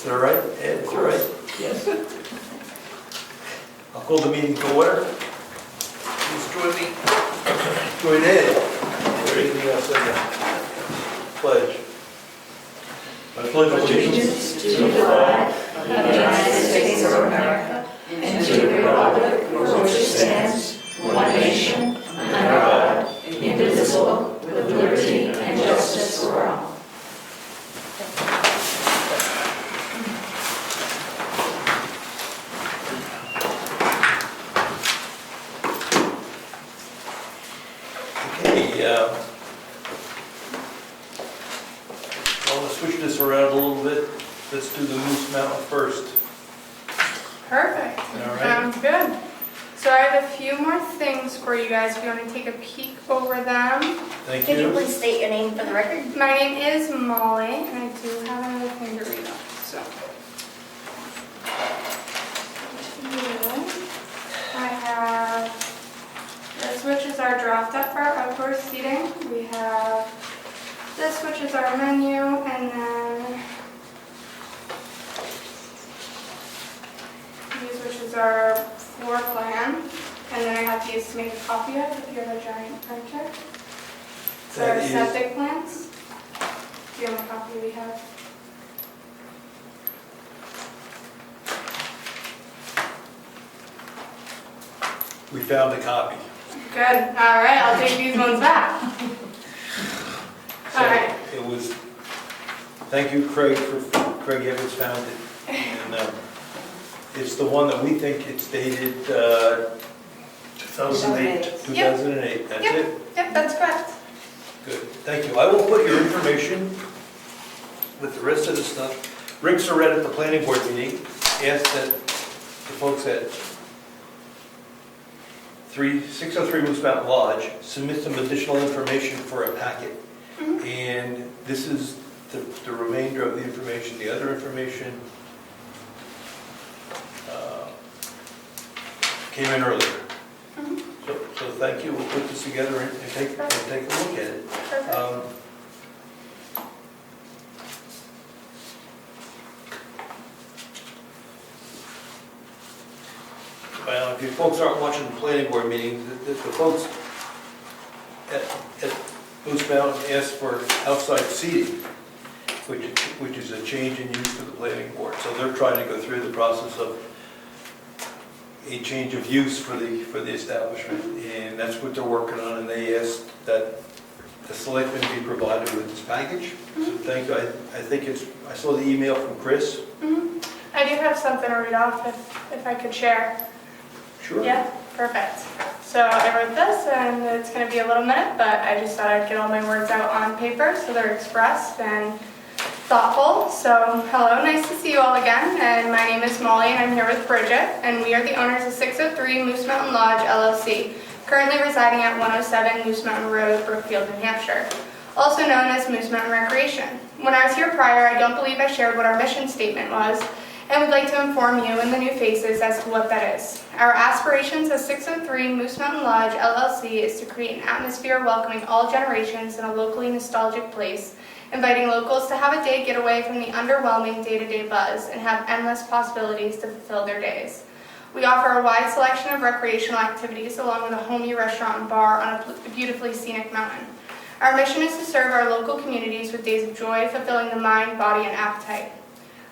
Is that all right? Ed, is that all right? Yes. I'll call the meeting to order. Please join me. Join Ed. Reading us in the pledge. I pledge allegiance To the flag of the United States of America and to the republic for which it stands, one nation, under God, indivisible, with liberty and justice for all. Okay, I want to switch this around a little bit. Let's do the Moose Mountain first. Perfect. All right. Sounds good. So I have a few more things for you guys if you want to take a peek over them. Thank Could you you. please state your name for the record? My name is Molly, and I do have another thing to read off. So, I have this, which is our draft up for our outdoor seating. We have this, which is our menu, and then these, which is our floor plan. And then I have these to make a copy of if you have a giant printer. So our That is- septic plans. The only copy we have. We found a copy. Good. All right. I'll take these ones back. So All right. it was, thank you, Craig Evans found it. And it's the one that we think it's dated 2008. 2008, that's Yep. it? Yep, that's correct. Good, thank you. I will put your information with the rest of the stuff. Rick Surratt at the planning board meeting asked that the folks at 603 Moose Mountain Lodge submit some additional information for a packet. And this is the remainder of the information. The other information came in earlier. So thank you. We'll put this together and take a look at it. Perfect. Well, if you folks aren't watching the planning board meetings, the folks at Moose Mountain asked for outside seating, which is a change in use for the planning board. So they're trying to go through the process of a change of use for the establishment, and that's what they're working on. And they asked that the selectmen be provided with this package. So thank you. I think I saw the email from Chris. I do have something to read off if I could share. Sure. Yeah, perfect. So I wrote this, and it's going to be a little minute, but I just thought I'd get all my words out on paper so they're expressed and thoughtful. So hello, nice to see you all again, and my name is Molly, and I'm here with Bridget, and we are the owners of 603 Moose Mountain Lodge, LLC, currently residing at 107 Moose Mountain Road, Brookfield, New Hampshire, also known as Moose Mountain Recreation. When I was here prior, I don't believe I shared what our mission statement was, and would like to inform you and the new faces as to what that is. Our aspirations as 603 Moose Mountain Lodge, LLC is to create an atmosphere welcoming all generations in a locally nostalgic place, inviting locals to have a day getaway from the underwhelming day-to-day buzz and have endless possibilities to fulfill their days. We offer a wide selection of recreational activities along with a homey restaurant and bar on a beautifully scenic mountain. Our mission is to serve our local communities with days of joy, fulfilling the mind, body, and appetite.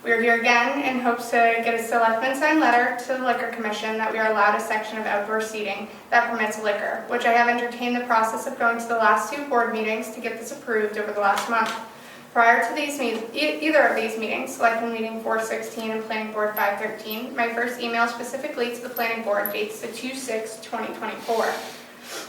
We are here again in hopes to get a selectman signed letter to the Liquor Commission that we are allowed a section of outdoor seating that permits liquor, which I have entertained the process of going to the last 2 board meetings to get this approved over the last month. Prior to either of these meetings, Selectmen Meeting 416 and Planning Board 513, my first email specifically to the Planning Board dates the 2/6/2024.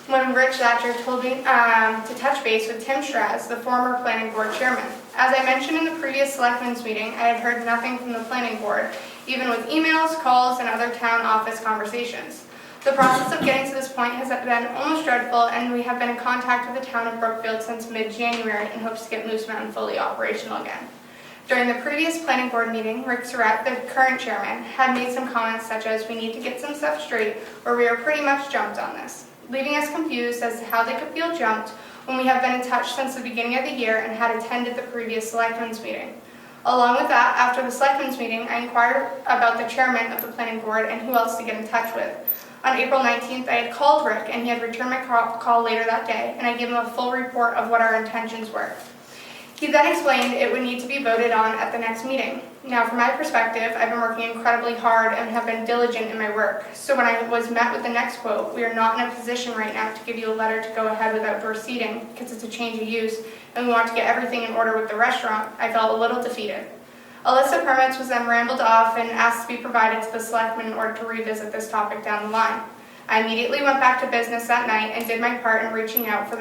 When Rich Thatcher told me to touch base with Tim Straz, the former Planning Board Chairman. As I mentioned in the previous Selectmen's meeting, I had heard nothing from the Planning Board, even with emails, calls, and other town office conversations. The process of getting to this point has been almost dreadful, and we have been in contact with the town of Brookfield since mid-January in hopes to get Moose Mountain fully operational again. During the previous planning board meeting, Rick Surratt, the current chairman, had made some comments such as, "We need to get some stuff straight, or we are pretty much jumped on this," leaving us confused as to how they could feel jumped when we have been in touch since the beginning of the year and had attended the previous selectmen's meeting. Along with that, after the Selectmen's meeting, I inquired about the chairman of the planning board and who else to get in touch with. On April 19th, I had called Rick, and he had returned my call later that day, and I gave him a full report of what our intentions were. He then explained it would need to be voted on at the next meeting. Now, from my perspective, I've been working incredibly hard and have been diligent in my work. So when I was met with the next quote, we are not in a position right now to give you a letter to go ahead with outdoor seating because it's a change of use and we want to get everything in order with the restaurant, I felt a little defeated. A list of permits was then rambled off and asked to be provided to the Selectmen in order to revisit this topic down the line. I immediately went back to business that night and did my part in reaching out,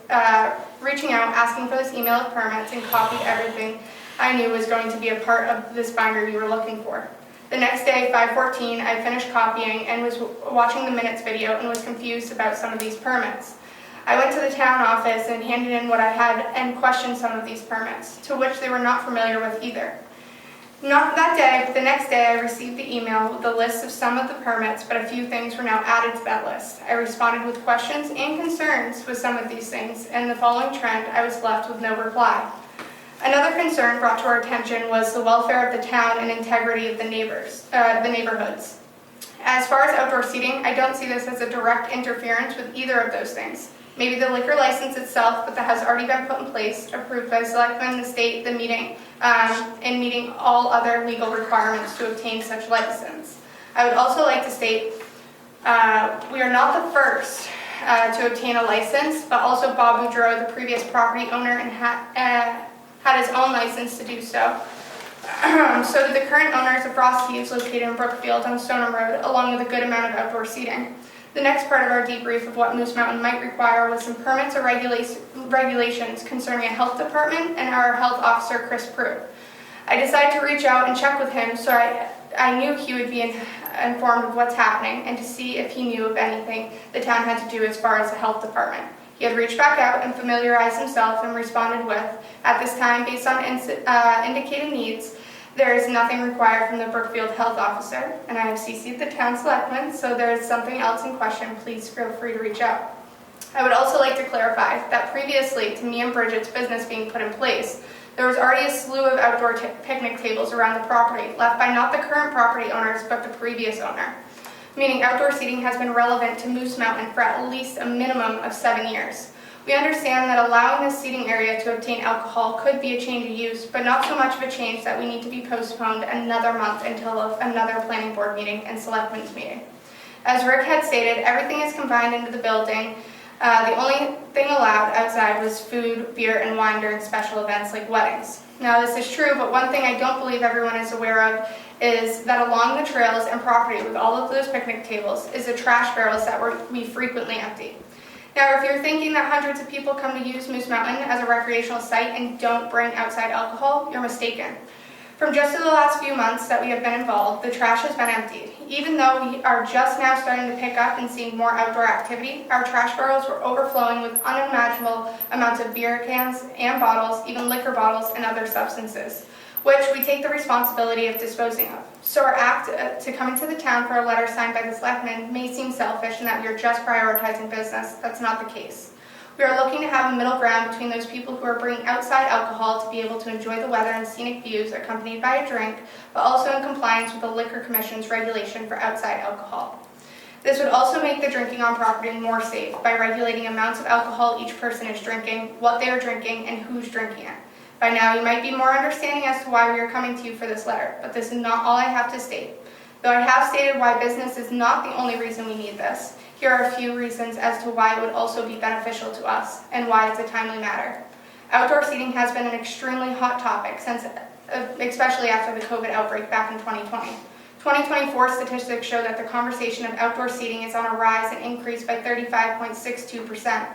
asking for this email of permits, and copied everything I knew was going to be a part of this binder you were looking for. The next day, 5/14, I finished copying and was watching the minutes video and was confused about some of these permits. I went to the town office and handed in what I had and questioned some of these permits, to which they were not familiar with either. Not that day, but the next day I received the email with the list of some of the permits, but a few things were now added to that list. I responded with questions and concerns with some of these things, and the following trend, I was left with no reply. Another concern brought to our attention was the welfare of the town and integrity of the neighborhoods. As far as outdoor seating, I don't see this as a direct interference with either of those things. Maybe the liquor license itself, but that has already been put in place, approved by Selectmen, the state, the meeting, and meeting all other legal requirements to obtain such license. I would also like to state we are not the first to obtain a license, but also Bob Boudreau, the previous property owner, and had his own license to do so. So did the current owners of Frosty's located in Brookfield on Stoneham Road, along with a good amount of outdoor seating. The next part of our debrief of what Moose Mountain might require was some permits or regulations concerning a health department and our health officer, Chris Prue. I decided to reach out and check with him so I knew he would be informed of what's happening and to see if he knew of anything the town had to do as far as the health department. He had reached back out and familiarized himself and responded with, at this time, based on indicated needs, there is nothing required from the Brookfield health officer, and I have CC'd the town selectmen, so there is something else in question, please feel free to reach out. I would also like to clarify that previously to me and Bridget's business being put in place, there was already a slew of outdoor picnic tables around the property, left by not the current property owners, but the previous owner. Meaning outdoor seating has been relevant to Moose Mountain for at least a minimum of 7 years. We understand that allowing this seating area to obtain alcohol could be a change of use, but not so much of a change that we need to be postponed another month until another planning board meeting and selectmen's meeting. As Rick had stated, everything is combined into the building. The only thing allowed outside was food, beer, and wine during special events like weddings. Now this is true, but one thing I don't believe everyone is aware of is that along the trails and property with all of those picnic tables is the trash barrels that we frequently empty. Now, if you're thinking that hundreds of people come to use Moose Mountain as a recreational site and don't bring outside alcohol, you're mistaken. From just the last few months that we have been involved, the trash has been emptied. Even though we are just now starting to pick up and seeing more outdoor activity, our trash barrels were overflowing with unimaginable amounts of beer cans and bottles, even liquor bottles and other substances, which we take the responsibility of disposing of. So our act to come into the town for a letter signed by the selectmen may seem selfish and that we are just prioritizing business. That's not the case. We are looking to have a middle ground between those people who are bringing outside alcohol to be able to enjoy the weather and scenic views accompanied by a drink, but also in compliance with the Liquor Commission's regulation for outside alcohol. This would also make the drinking on property more safe by regulating amounts of alcohol each person is drinking, what they are drinking, and who's drinking it. By now, you might be more understanding as to why we are coming to you for this letter, but this is not all I have to state. Though I have stated why business is not the only reason we need this, here are a few reasons as to why it would also be beneficial to us and why it's a timely matter. Outdoor seating has been an extremely hot topic since, especially after the COVID outbreak back in 2020. 2024 statistics show that the conversation of outdoor seating is on a rise and increased by 35.62%.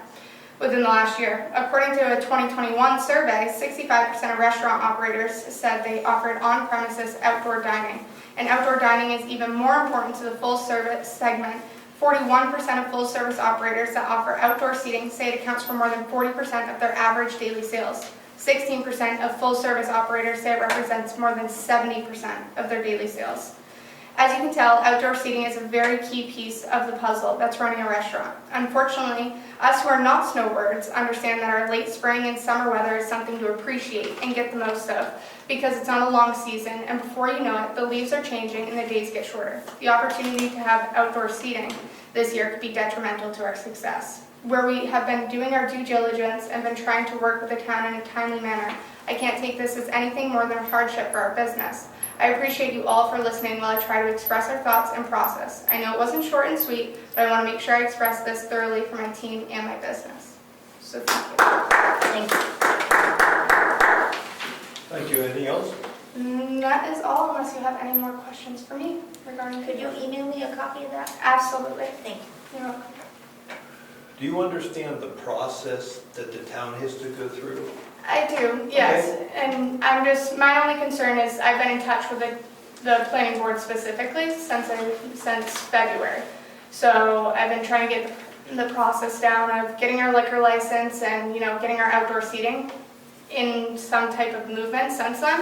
within the last year. According to a 2021 survey, 65% of restaurant operators said they offered on-premises outdoor dining. And outdoor dining is even more important to the full-service segment. 41% of full-service operators that offer outdoor seating say it accounts for more than 40% of their average daily sales. 16% of full-service operators say it represents more than 70% of their daily sales. As you can tell, outdoor seating is a very key piece of the puzzle that's running a restaurant. Unfortunately, us who are not snowbirds understand that our late spring and summer weather is something to appreciate and get the most of, because it's not a long season, and before you know it, the leaves are changing and the days get shorter. The opportunity to have outdoor seating this year could be detrimental to our success. Where we have been doing our due diligence and been trying to work with the town in a timely manner, I can't take this as anything more than a hardship for our business. I appreciate you all for listening while I try to express our thoughts and process. I know it wasn't short and sweet, but I want to make sure I express this thoroughly for my team and my business. So thank you. Thank you. Thank you. Anything else? That is all, unless you have any more questions for me regarding. Could you email me a copy of that? Absolutely. Thank you. You're welcome. Do you understand the process that the town has to go through? I do, yes. And my only concern is I've been in touch with the planning board specifically since February. So I've been trying to get the process down of getting our liquor license and, getting our outdoor seating in some type of movement since then.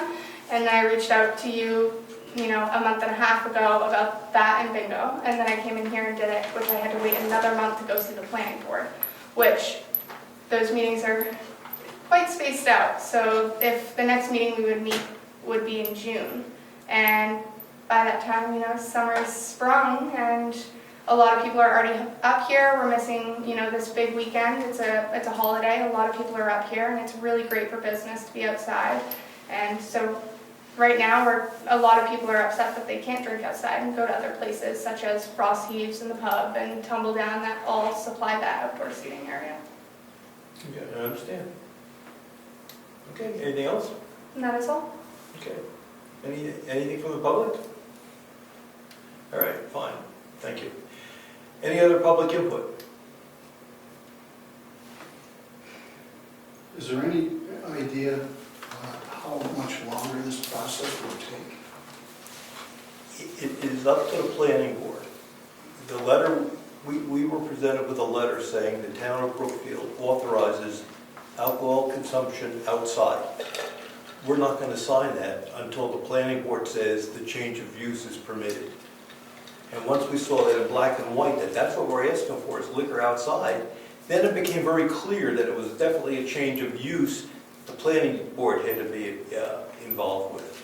And then I reached out to you, a month and a half ago about that and bingo. And then I came in here and did it, which I had to wait another month to go see the planning board, which those meetings are quite spaced out. So if the next meeting we would meet would be in June, and by that time, summer is sprung and a lot of people are already up here. We're missing, this big weekend. It's a holiday. A lot of people are up here, and it's really great for business to be outside. And so right now, a lot of people are upset that they can't drink outside and go to other places such as Frost Heaves and the pub and Tumble Down that all supply that outdoor seating area. Okay, I understand. Okay, anything else? And that is all. Okay. Anything from the public? All right, fine. Thank you. Any other public input? Is there any idea how much longer this process will take? It is up to the planning board. The letter, we were presented with a letter saying the town of Brookfield authorizes alcohol consumption outside. We're not going to sign that until the planning board says the change of use is permitted. And once we saw that in black and white, that that's what we're asking for, is liquor outside, then it became very clear that it was definitely a change of use the planning board had to be involved with.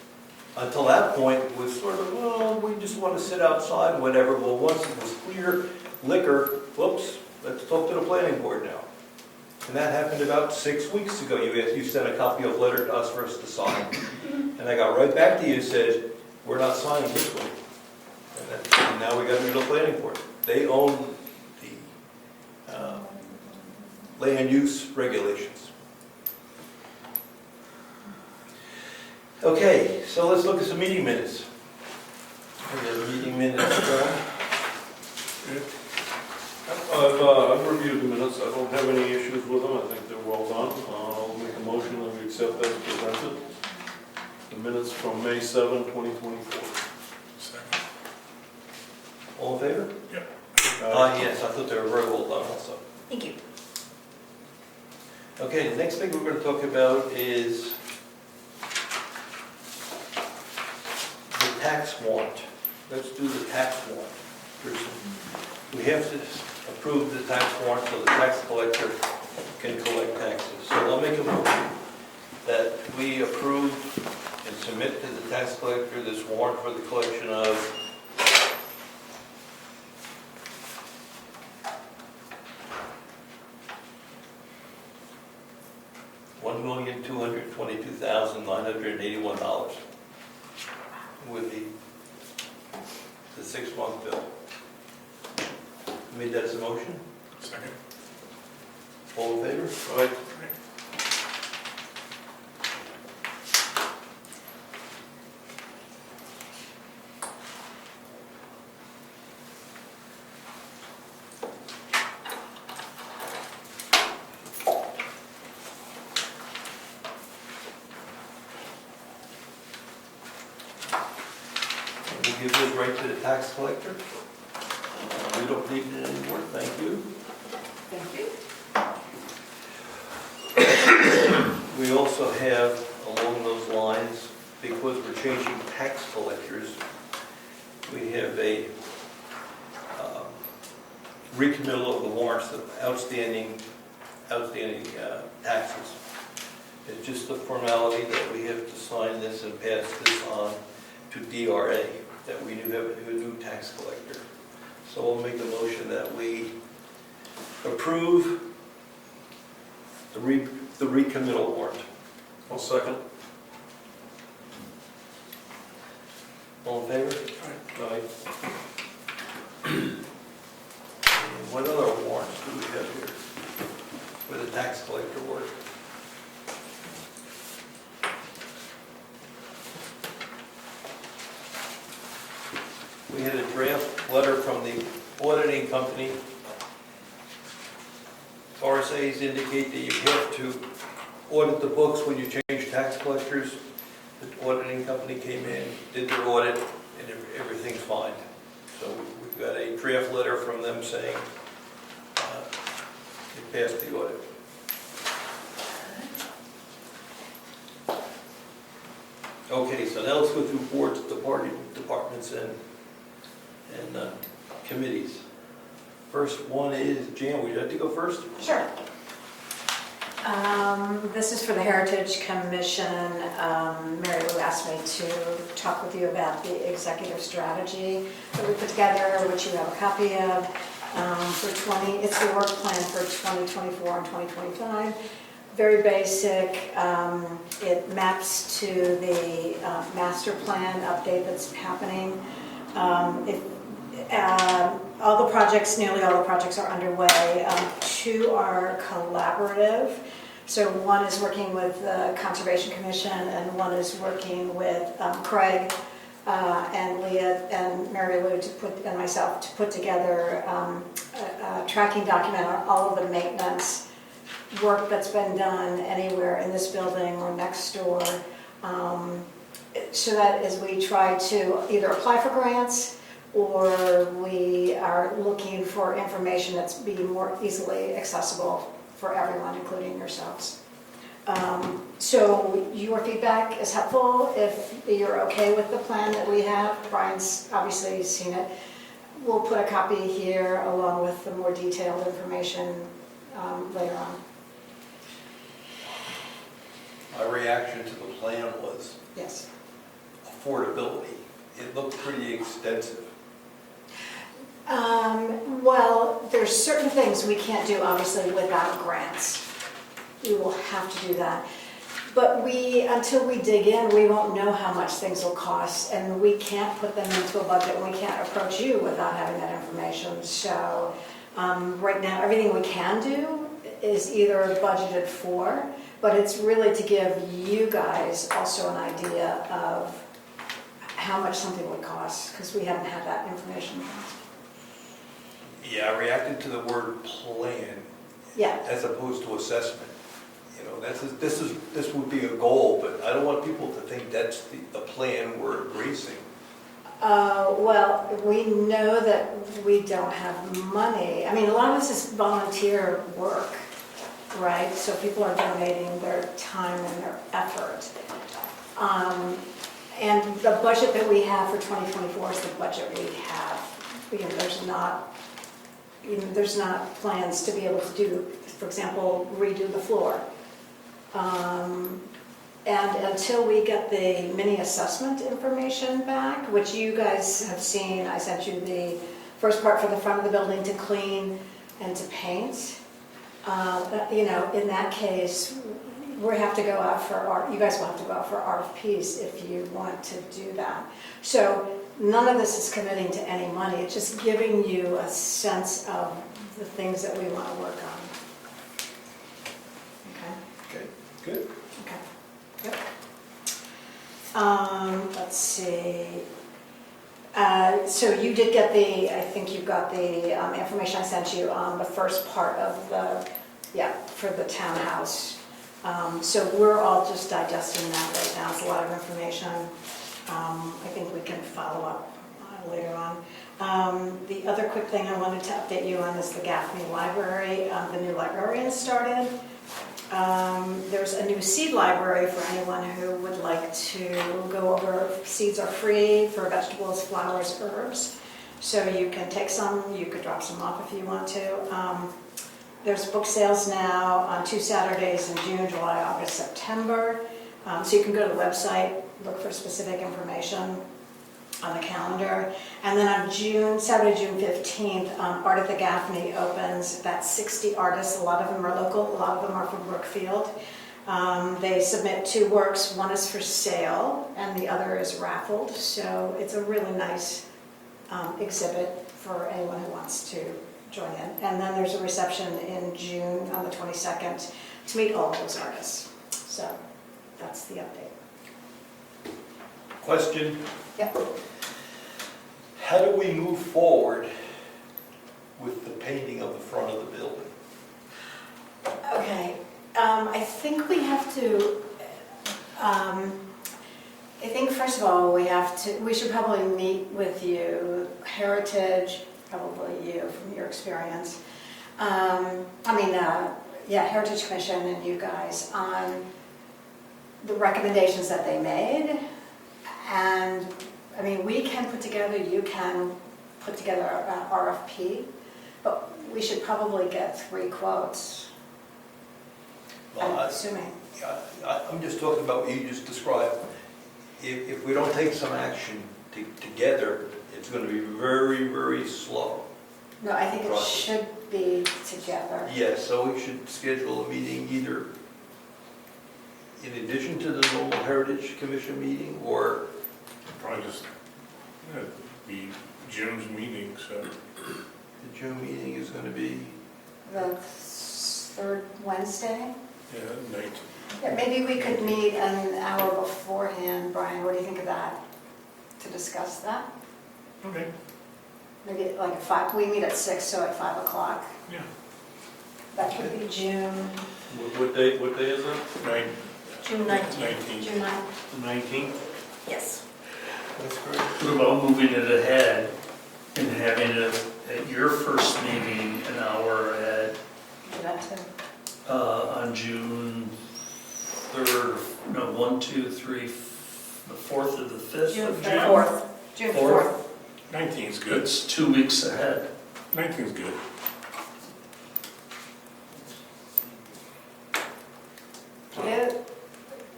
Until that point, it was sort of, well, we just want to sit outside and whatever. Well, once it was clear liquor, whoops, let's talk to the planning board now. And that happened about 6 weeks ago. You sent a copy of a letter to us for us to sign. And I got right back to you and said, we're not signing this one. And now we got to go to the planning board. They own the land use regulations. Okay, so let's look at some meeting minutes. We got meeting minutes. I've reviewed the minutes. I don't have any issues with them. I think they're well done. I'll make a motion that we accept as presented. The minutes from May 7, 2024. Second. All in favor? Yep. Yes, I thought they were very well done also. Thank you. Okay, the next thing we're going to talk about is the tax warrant. Let's do the tax warrant. We have to approve the tax warrant so the tax collector can collect taxes. So I'll make a motion that we approve and submit to the tax collector this warrant for the collection of $1,222,981 with the 6-month bill. Made that as a motion? Second. All in favor? All right. We'll give this right to the tax collector. We don't need it anymore, thank you. Thank you. We also have, along those lines, because we're changing tax collectors, we have a recommittal of the warrants, the outstanding taxes. It's just a formality that we have to sign this and pass this on to DRA, that we do have a new tax collector. So we'll make a motion that we approve the recommittal warrant. I'll second. All in favor? Aye. And what other warrants do we have here with the tax collector work? We had a draft letter from the auditing company. RSAs indicate that you have to audit the books when you change tax collectors. The auditing company came in, did their audit, and everything's fine. So we've got a draft letter from them saying they passed the audit. Okay, so now let's go through boards, departments, and committees. First one is, Jan, would you like to go first? Sure. This is for the Heritage Commission. Mary Lou asked me to talk with you about the executive strategy that we put together, which you have a copy of. It's the work plan for 2024 and 2025. Very basic. It maps to the master plan update that's happening. All the projects, nearly all the projects are underway. Two are collaborative. So one is working with the Conservation Commission and one is working with Craig and Leah and Mary Lou and myself to put together a tracking document on all of the maintenance work that's been done anywhere in this building or next door. So that as we try to either apply for grants or we are looking for information that's being more easily accessible for everyone, including yourselves. So your feedback is helpful. If you're okay with the plan that we have, Brian's obviously seen it. We'll put a copy here along with the more detailed information later on. My reaction to the plan was Yes. affordability. It looked pretty extensive. Well, there's certain things we can't do, obviously, without grants. We will have to do that. But until we dig in, we won't know how much things will cost, and we can't put them into a budget, and we can't approach you without having that information. So right now, everything we can do is either budgeted for, but it's really to give you guys also an idea of how much something would cost, because we haven't had that information. Yeah, I reacted to the word plan Yeah. as opposed to assessment. You know, this would be a goal, but I don't want people to think that's the plan we're embracing. Well, we know that we don't have money. I mean, a lot of this is volunteer work, right? So people are donating their time and their effort. And the budget that we have for 2024 is the budget we have. You know, there's not plans to be able to do, for example, redo the floor. And until we get the mini assessment information back, which you guys have seen, I sent you the first part for the front of the building to clean and to paint. You know, in that case, we have to go out for you guys will have to go out for RFPs if you want to do that. So none of this is committing to any money. It's just giving you a sense of the things that we want to work on. Okay? Okay, good. Okay. Yep. Let's see. So you did get I think you got the information I sent you on the first part of for the townhouse. So we're all just digesting that right now. It's a lot of information. I think we can follow up later on. The other quick thing I wanted to update you on is the Gaffney Library. The new librarian started. There's a new seed library for anyone who would like to go over. Seeds are free for vegetables, flowers, herbs. So you can take some, you could drop some off if you want to. There's book sales now on 2 Saturdays in June, July, August, September. So you can go to the website, look for specific information on the calendar. And then on Saturday, June 15th, Art at the Gaffney opens. That's 60 artists. A lot of them are local, a lot of them are from Brookfield. They submit 2 works. One is for sale and the other is raffled. So it's a really nice exhibit for anyone who wants to join in. And then there's a reception in June on the 22nd to meet all of those artists. So that's the update. Question, Yep. how do we move forward with the painting of the front of the building? Okay, I think we have to, I think first of all, we should probably meet with you, Heritage, probably you from your experience. Heritage Commission and you guys on the recommendations that they made. And, I mean, we can put together, you can put together an RFP, but we should probably get 3 quotes, I'm Well, assuming. I'm just talking about what you just described. If we don't take some action together, it's going to be very, very slow. No, I think it Process. should be together. Yes, so we should schedule a meeting either in addition to the normal Heritage Commission meeting, or Probably just, be Jim's meeting, so. the June meeting is going to be, The 3rd Wednesday? Yeah, night. Yeah, maybe we could meet an hour beforehand, Brian, what do you think of that? To discuss that? Okay. Maybe like at 5, we meet at 6, so at 5 o'clock. Yeah. That would be June, What day is that? June 19th. 19th. June 9th, 19th? yes. that's great. What about moving it ahead and having it at your first meeting an hour ahead Do that too. on June 3rd, no, 1, 2, 3, the 4th or the 5th June of June? 4th. June 4th. 19th's good. It's 2 weeks ahead. 19th's good.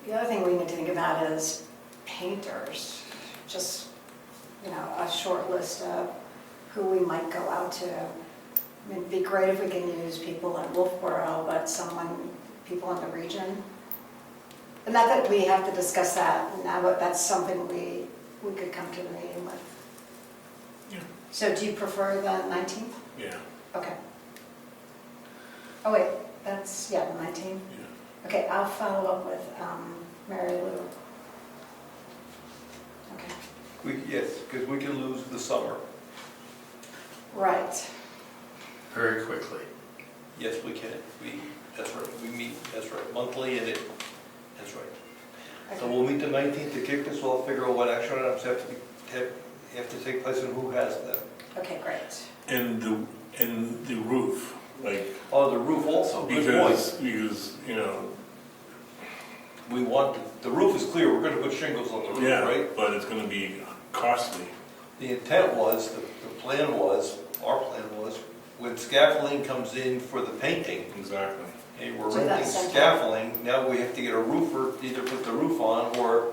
The other thing we need to think about is painters. Just, a short list of who we might go out to. I mean, it'd be great if we can use people in Wolfboro, but people in the region. And not that we have to discuss that now, but that's something we could come to the meeting with. Yeah. So do you prefer the 19th? Yeah, Okay. Oh wait, the 19th? yeah. Okay, I'll follow up with Mary Lou. Okay. Yes, because we can lose the summer. Right. Very quickly. Yes, we can. That's right, we meet, that's right, monthly, and that's right. So Okay. we'll meet the 19th to kick this off, figure out what action items have to take place and who has them. Okay, great. And the roof, like, Oh, the roof also, good point. because, We want, the roof is clear, we're gonna put shingles on the roof, yeah, right? but it's gonna be costly. The intent was, the plan was, our plan was, when scaffolding comes in for the painting, Exactly. and we're So renting that's central. scaffolding, now we have to get a roofer to either put the roof on or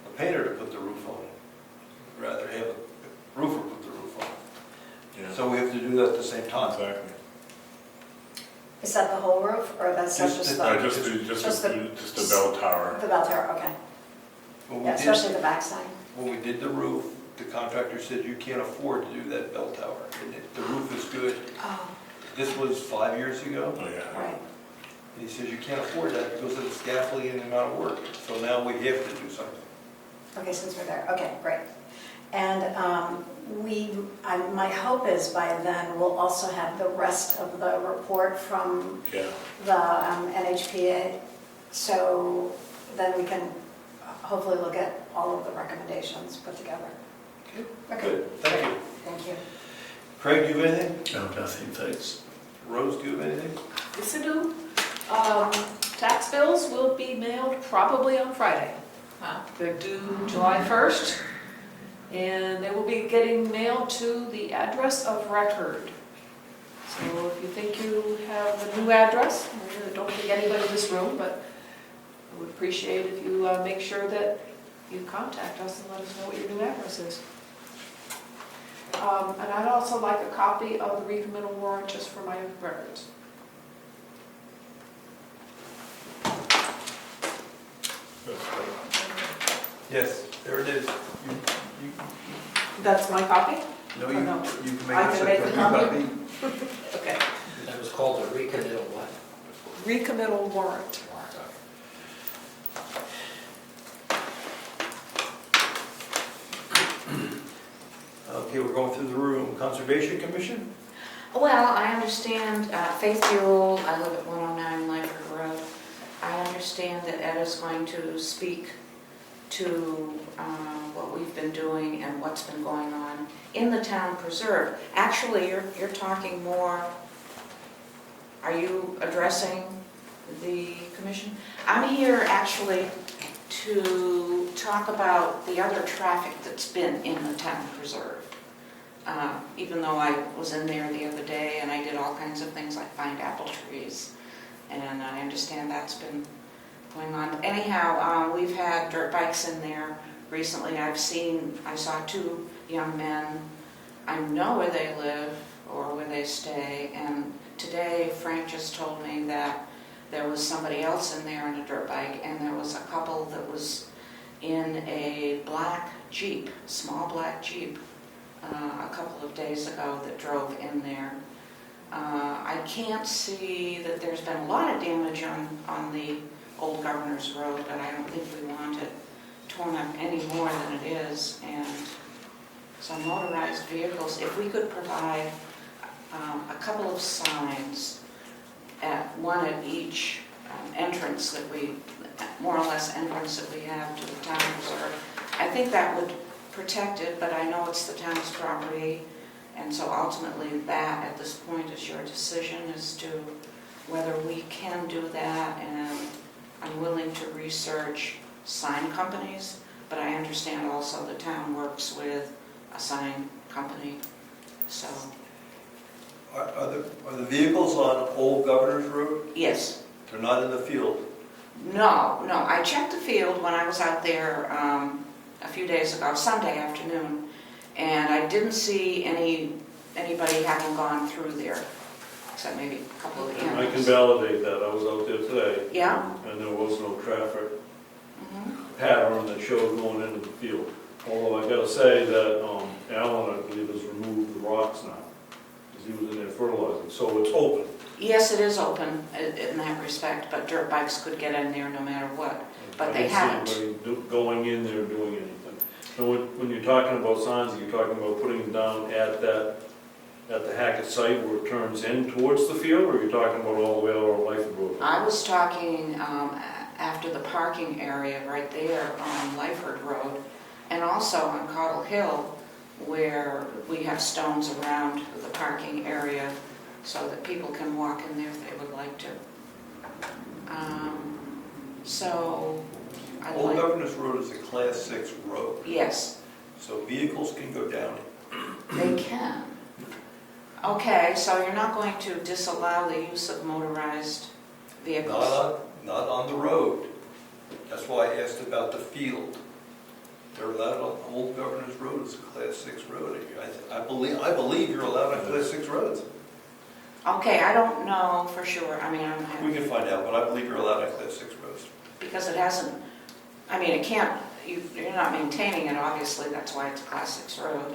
a painter to put the roof on. Rather have a roofer put the roof on. Yeah, So we have to do that at the same time. exactly. Is that the whole roof, or that's Just just the- the Just the- a bell tower. bell tower? Okay. When Yeah, we did, especially the backside. when we did the roof, the contractor said you can't afford to do that bell tower. And the roof is good. Oh, This was 5 years ago. Oh, yeah. right. And he says you can't afford that because of the scaffolding and the amount of work. So now we have to do something. Okay, since we're there, okay, great. And my hope is by then, we'll also have the rest of the report from Yeah. the NHPA. So then we can hopefully look at all of the recommendations put together. Okay, Good, thank you. thank you. Craig, do you have anything? No, nothing, thanks. Rose, do you have anything? Yes, I do. Tax bills will be mailed probably on Friday. They're due July 1st, and they will be getting mailed to the address of record. So if you think you have a new address, I don't think anybody in this room, but I would appreciate if you make sure that you contact us and let us know what your new address is. And I'd also like a copy of the recommittal warrant just for my records. Yes, there it is. That's my copy? No, Or you no? can I make can it make a the copy. Okay. That was called a recommittal what? Recommittal warrant. Okay, we're going through the room. Conservation Commission? Well, I understand Faith Fuel, I live at 109 Lyford Road. I understand that Ed is going to speak to what we've been doing and what's been going on in the town preserve. Actually, you're talking more, are you addressing the commission? I'm here actually to talk about the other traffic that's been in the town preserve. Even though I was in there the other day and I did all kinds of things like find apple trees, and I understand that's been going on. Anyhow, we've had dirt bikes in there recently. I saw two young men. I know where they live or where they stay, and today Frank just told me that there was somebody else in there on a dirt bike, and there was a couple that was in a black Jeep, small black Jeep, a couple of days ago that drove in there. I can't see that there's been a lot of damage on the old Governor's Road, but I don't think we want it torn up any more than it is. And some motorized vehicles, if we could provide a couple of signs, one at each entrance that we, more or less entrance that we have to the town reserve, I think that would protect it, but I know it's the town's property, and so ultimately that at this point is your decision as to whether we can do that, and I'm willing to research sign companies, but I understand also the town works with a sign company, so. Are the vehicles on Old Governor's Road? Yes. They're not in the field? No, I checked the field when I was out there a few days ago, Sunday afternoon, and I didn't see anybody having gone through there, except maybe a couple of animals. I can validate that. I was out there today. Yeah? And there was no traffic Mhm. pattern that showed going into the field. Although I gotta say that Alan, I believe, has removed the rocks now, because he was in there fertilizing, so it's open. Yes, it is open in that respect, but dirt bikes could get in there no matter what. But they haven't. I didn't see anybody going in there doing anything. And when you're talking about signs, you're talking about putting them down at the Hackett site where it turns in towards the field, or you're talking about all the way out on Lyford Road? I was talking after the parking area right there on Lyford Road, and also on Cottle Hill, where we have stones around the parking area so that people can walk in there if they would like to. So, I'd Old like, Governor's Road is a Class 6 road, yes, so vehicles can go down it. they can. Okay, so you're not going to disallow the use of motorized vehicles? Not on the road. That's why I asked about the field. They're allowed on Old Governor's Road as a Class 6 road. I believe you're allowed on Class 6 roads. Okay, I don't know for sure. I mean, We can find out, but I believe you're allowed on Class 6 roads. because it hasn't, I mean, it can't, you're not maintaining it, obviously, that's why it's a Class 6 road.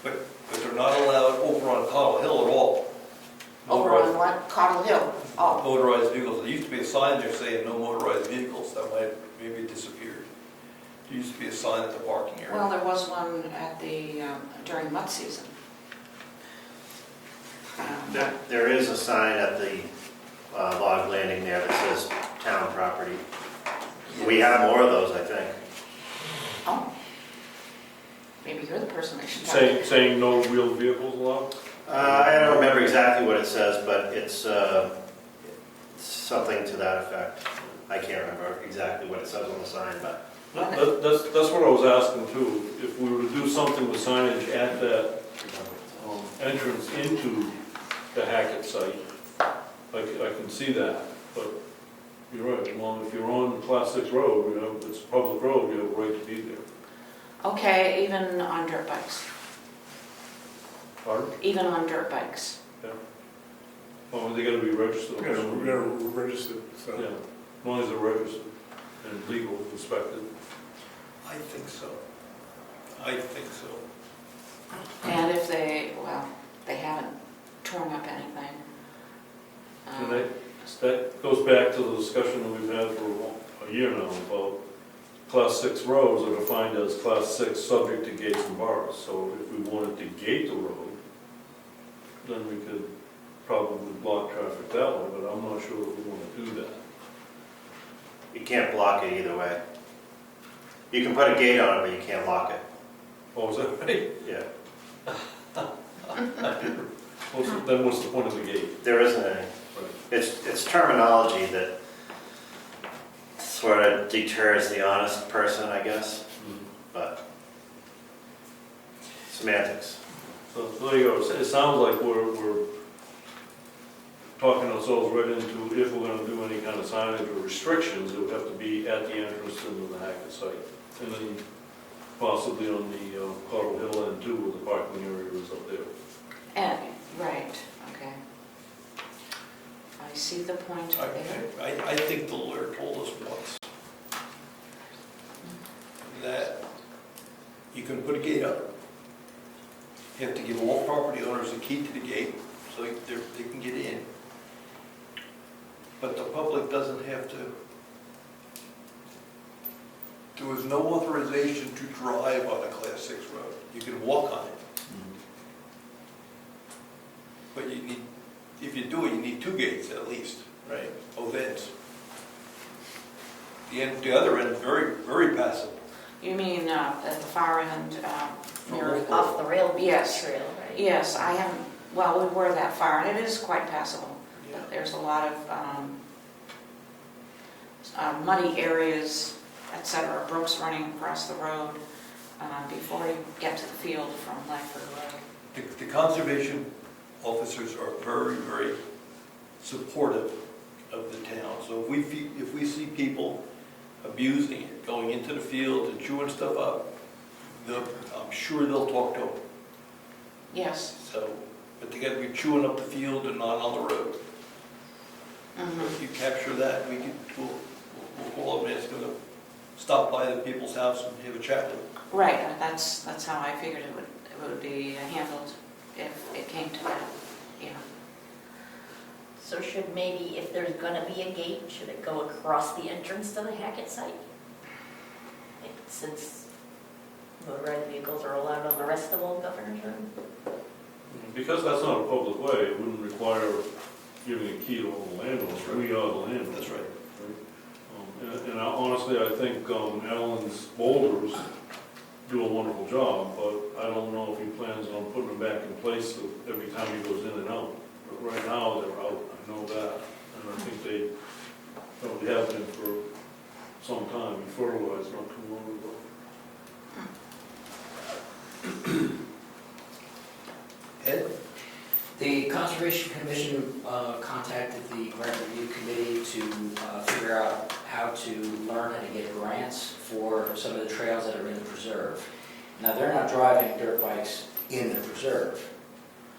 But they're not allowed over on Cottle Hill at all. Over on what? Cottle Hill? Oh, Motorized vehicles. There used to be a sign there saying no motorized vehicles. That might maybe disappeared. There used to be a sign at the parking area. well, there was one at the, during mud season. There is a sign at the log landing there that says town property. We have more of those, I think. Oh. Maybe you're the person I should talk to. Saying no wheeled vehicles allowed? I don't remember exactly what it says, but it's something to that effect. I can't remember exactly what it says on the sign, but That's what I was asking too. If we were to do something with signage at that entrance into the Hackett site, I can see that. But you're right, well, if you're on Class 6 road, you know, it's a public road, you have a right to be there. Okay, even on dirt bikes, Pardon? even on dirt bikes. Well, they gotta be registered. Yeah, we're registered, so. Yeah, as long as they're registered and legal, inspected. I think so. I think so. And if they, well, they haven't torn up anything. And that goes back to the discussion that we've had for a year now about Class 6 roads are defined as Class 6 subject to gates and bars. So if we wanted to gate the road, then we could probably block traffic that way, but I'm not sure if we want to do that. you can't block it either way. You can put a gate on it, but you can't lock it. Oh, is that right? Yeah, Then what's the point of the gate? there isn't any. It's terminology that sort of deters the honest person, I guess, but semantics. So there you go. It sounds like we're talking ourselves right into, if we're gonna do any kind of signage or restrictions, it would have to be at the entrance into the Hackett site. And then possibly on the Cottle Hill end too, where the parking area is up there. And, right, okay. I see the point there. I think the lawyer told us once that you can put a gate up. You have to give all property owners a key to the gate so they can get in. But the public doesn't have to. There was no authorization to drive on a Class 6 road. You can walk on it. But you need, if you do it, you need 2 gates at least, right? Both ends. The other end, very, very passive. You mean at the far end, near, Off the rail Yes. trail, right? yes, I haven't, well, we were that far, and it is quite passable. Yeah. There's a lot of muddy areas, etc., brooks running across the road before you get to the field from Langford Road. The conservation officers are very, very supportive of the town. So if we see people abusing it, going into the field and chewing stuff up, I'm sure they'll talk to them. Yes. So, but they gotta be chewing up the field and not on the road. Mhm. If you capture that, we'll call them and ask them to stop by the people's house and have a chat with them. Right, that's how I figured it would be handled if it came to that, you know. So should maybe, if there's gonna be a gate, should it go across the entrance to the Hackett site? Since motorized vehicles are allowed on the rest of Old Governor's Road? Because that's not a public way, it wouldn't require giving a key to all the landowners. We are the landowners. That's right. And honestly, I think Alan's boulders do a wonderful job, but I don't know if he plans on putting them back in place every time he goes in and out. But right now, they're out, I know that, and I think they probably have been for some time. He fertilized not too long ago. Ed? The Conservation Commission contacted the grant review committee to figure out how to learn how to get grants for some of the trails that are in the preserve. Now, they're not driving dirt bikes in the preserve,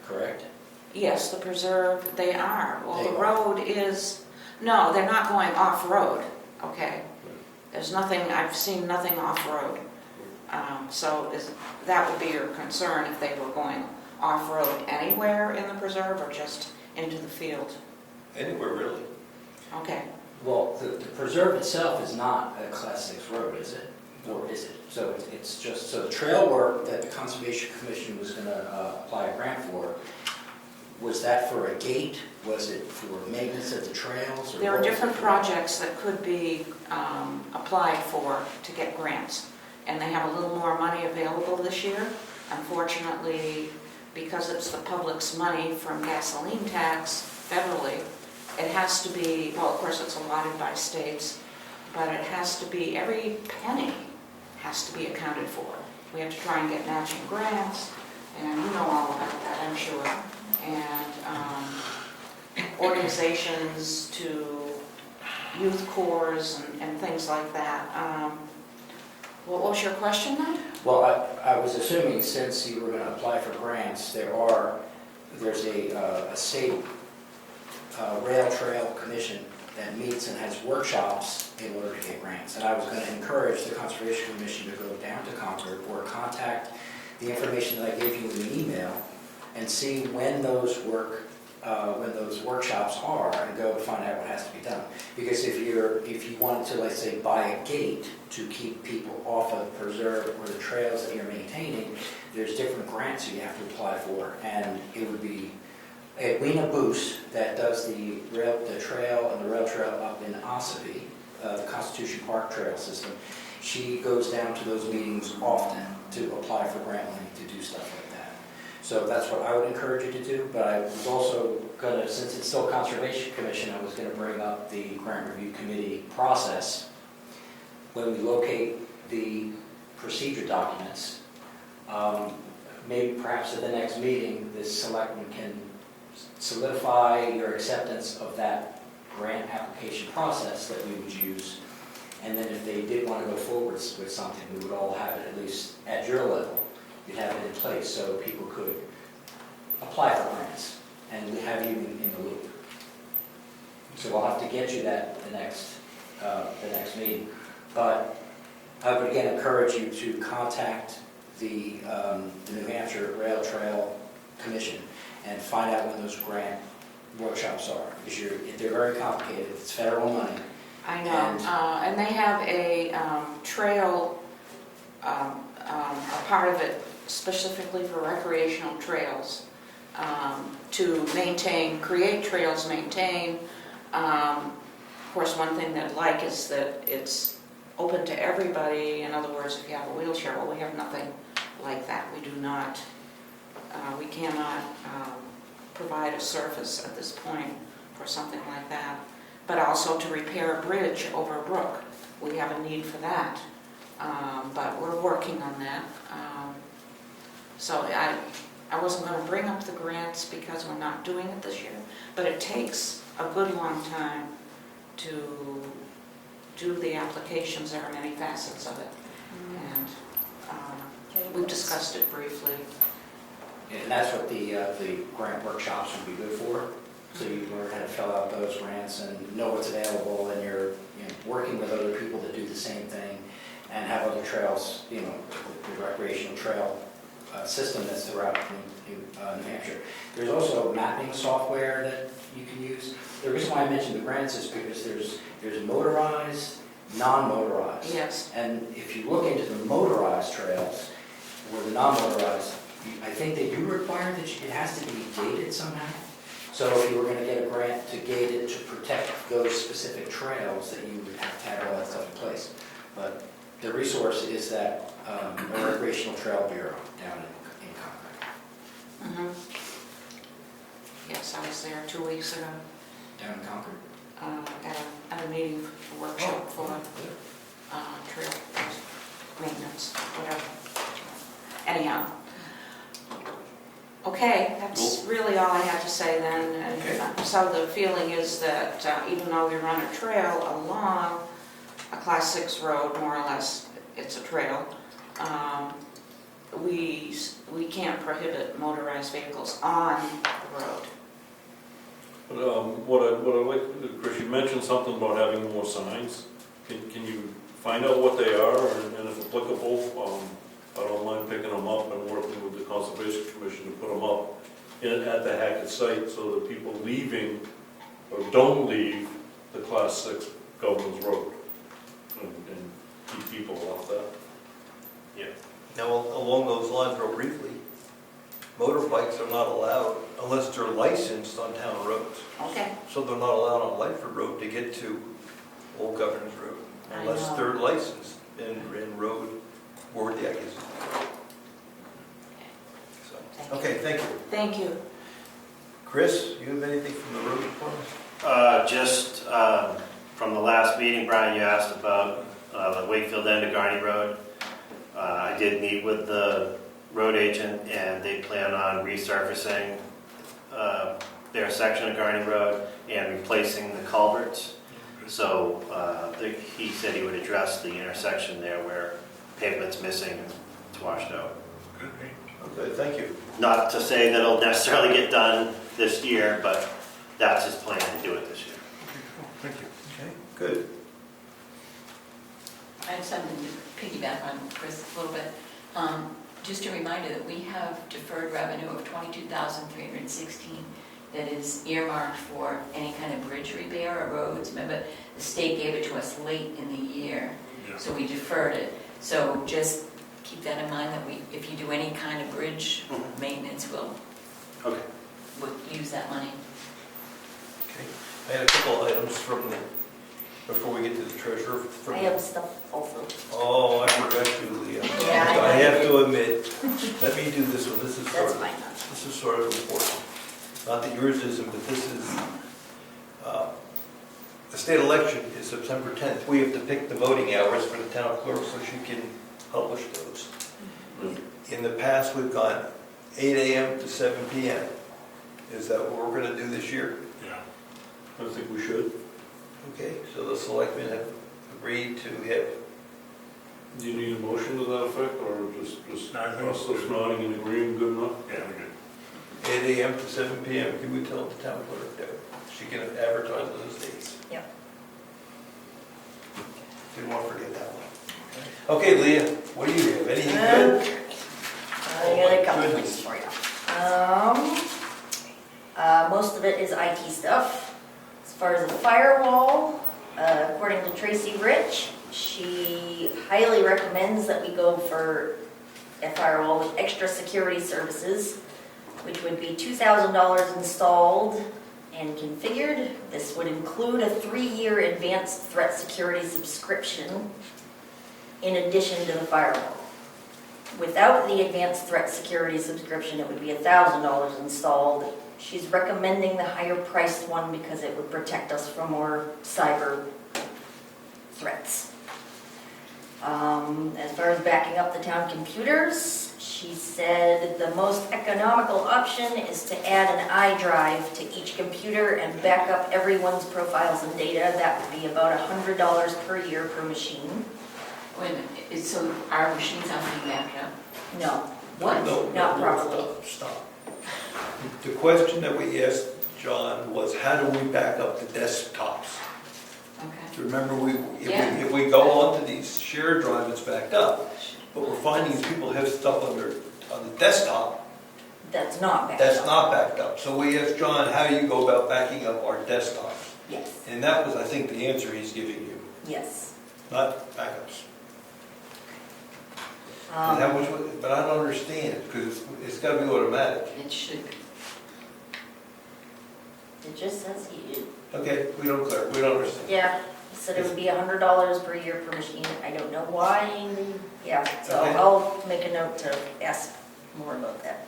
correct? Yes, the preserve, they are. Well, They the are. road is, no, they're not going off-road, okay? There's nothing, I've seen nothing off-road. So that would be your concern if they were going off-road anywhere in the preserve or just into the field? Anywhere, really. Okay. Well, the preserve itself is not a Class 6 road, is it? Or is it? So it's just, so the trail work that the Conservation Commission was going to apply a grant for, was that for a gate? Was it for maintenance of the trails? Or There are what was different it for? projects that could be applied for to get grants, and they have a little more money available this year. Unfortunately, because it's the public's money from gasoline tax federally, it has to be, well, of course, it's allotted by states, but it has to be, every penny has to be accounted for. We have to try and get matching grants, and you know all about that, I'm sure. And organizations to youth corps and things like that. What was your question then? Well, I was assuming since you were going to apply for grants, there's a state rail trail commission that meets and has workshops in order to get grants. And I was going to encourage the Conservation Commission to go down to Concord or contact the information that I gave you in the email and see when those workshops are and go and find out what has to be done. Because if you wanted to, let's say, buy a gate to keep people off of the preserve or the trails that you're maintaining, there's different grants you have to apply for, and it would be Lena Boos that does the trail and the rail trail up in Ossipee, the Constitution Park Trail System. She goes down to those meetings often to apply for grant money to do stuff like that. So that's what I would encourage you to do, but I was also going to, since it's still Conservation Commission, I was going to bring up the Grant Review Committee process. When we locate the procedure documents, maybe perhaps at the next meeting, the selectmen can solidify your acceptance of that grant application process that we would use. And then if they did want to go forward with something, we would all have it, at least at your level, you'd have it in place so people could apply for grants and we have you in the loop. So we'll have to get you that the next meeting. But I would again encourage you to contact the New Hampshire Rail Trail Commission and find out when those grant workshops are, because they're very complicated. It's federal money. I know, and they have a trail, a part of it specifically for recreational trails, to maintain, create trails, maintain. Of course, one thing that I like is that it's open to everybody. In other words, if you have a wheelchair, well, we have nothing like that. We do not, we cannot provide a surface at this point for something like that. But also to repair a bridge over a brook. We have a need for that. But we're working on that. So I wasn't going to bring up the grants because we're not doing it this year, but it takes a good long time to do the applications. There are many facets of it. And we've discussed it briefly. And that's what the grant workshops would be good for. So you learn how to fill out those grants and know what's available, and you're working with other people that do the same thing and have other trails, the recreational trail system that's throughout New Hampshire. There's also mapping software that you can use. The reason why I mentioned the grants is because there's motorized, non-motorized. Yes. And if you look into the motorized trails or the non-motorized, I think they do require that it has to be gated somehow. So if you were going to get a grant to gate it to protect those specific trails, that you would have to have all that stuff in place. But the resource is that a recreational trail bureau down in Concord. Yes, I was there 2 weeks ago Down in Concord? at a meeting, a workshop for trail maintenance, whatever. Anyhow. Okay, that's really all I had to say then. And so the feeling is that even though we run a trail along a Class 6 road, more or less, it's a trail, we can't prohibit motorized vehicles on the road. But what I like, Chris, you mentioned something about having more signs. Can you find out what they are and if applicable? I don't mind picking them up and working with the Conservation Commission to put them up at the Hackett site so that people leaving or don't leave the Class 6 Government's Road and keep people off that. Yeah. Now, along those lines, real briefly, motorbikes are not allowed unless they're licensed on town roads. Okay. So they're not allowed on Lightford Road to get to Old Governor's Road unless they're licensed in road worthy, I guess. So, okay, thank you. Thank you. Chris, you have anything from the road department? Just from the last meeting, Brian, you asked about the Wakefield end of Garney Road. I did meet with the road agent, and they plan on resurfacing their section of Garney Road and replacing the culverts. So he said he would address the intersection there where pavement's missing and it's washed out. Okay, thank you. Not to say that it'll necessarily get done this year, but that's his plan to do it this year. Thank you. Okay, good. I have something to piggyback on Chris a little bit. Just a reminder that we have deferred revenue of $22,316 that is earmarked for any kind of bridge repair or roads. Remember, the state gave it to us late in the year, Yeah. so we deferred it. So just keep that in mind, that if you do any kind of bridge maintenance, we'll use that money. Okay. I had a couple items before we get to the treasurer. I have stuff also. Oh, I forgot to, Leah. Yeah, I I have to admit, let me do this one. This is That's sort fine. of, this is sort of important. Not that yours isn't, but this is, the state election is September 10th. We have to pick the voting hours for the town clerk so she can publish those. In the past, we've gone 8 a.m. to 7 p.m. Is that what we're going to do this year? Yeah. I think we should. Okay, so the selectmen have agreed to have, Do you need a motion to that effect, or just No, I think us it's good. nodding and agreeing, good enough? Yeah, we're good. 8 a.m. to 7 p.m. Can we tell the town clerk that she can advertise those dates? Yep. Didn't want to forget that one. Okay, Leah, what do you have? Anything good? I got a couple Goodness. things for you. Most of it is IT stuff. As far as the firewall, according to Tracy Rich, she highly recommends that we go for a firewall with extra security services, which would be $2,000 installed and configured. This would include a 3-year advanced threat security subscription in addition to the firewall. Without the advanced threat security subscription, it would be $1,000 installed. She's recommending the higher priced one because it would protect us from more cyber threats. As far as backing up the town computers, she said the most economical option is to add an iDrive to each computer and back up everyone's profiles and data. That would be about $100 per year per machine. Wait a minute, so our machines aren't being backed up? No, What? No, not no, properly. Stop. The question that we asked John was, how do we back up the desktops? Okay. Remember, Yeah. if we go onto these shared drives, it's backed up. But we're finding is people have stuff on the desktop That's not backed that's up. not backed up. So we asked John, how do you go about backing up our desktops? Yes, And that was, I think, the answer he's giving you, yes. not backups. And how much, but I don't understand, because it's got to be automatic. It should be. It just says you, Okay, we don't understand. yeah, it said it would be $100 per year per machine. I don't know why, yeah, so Okay. I'll make a note to ask more about that.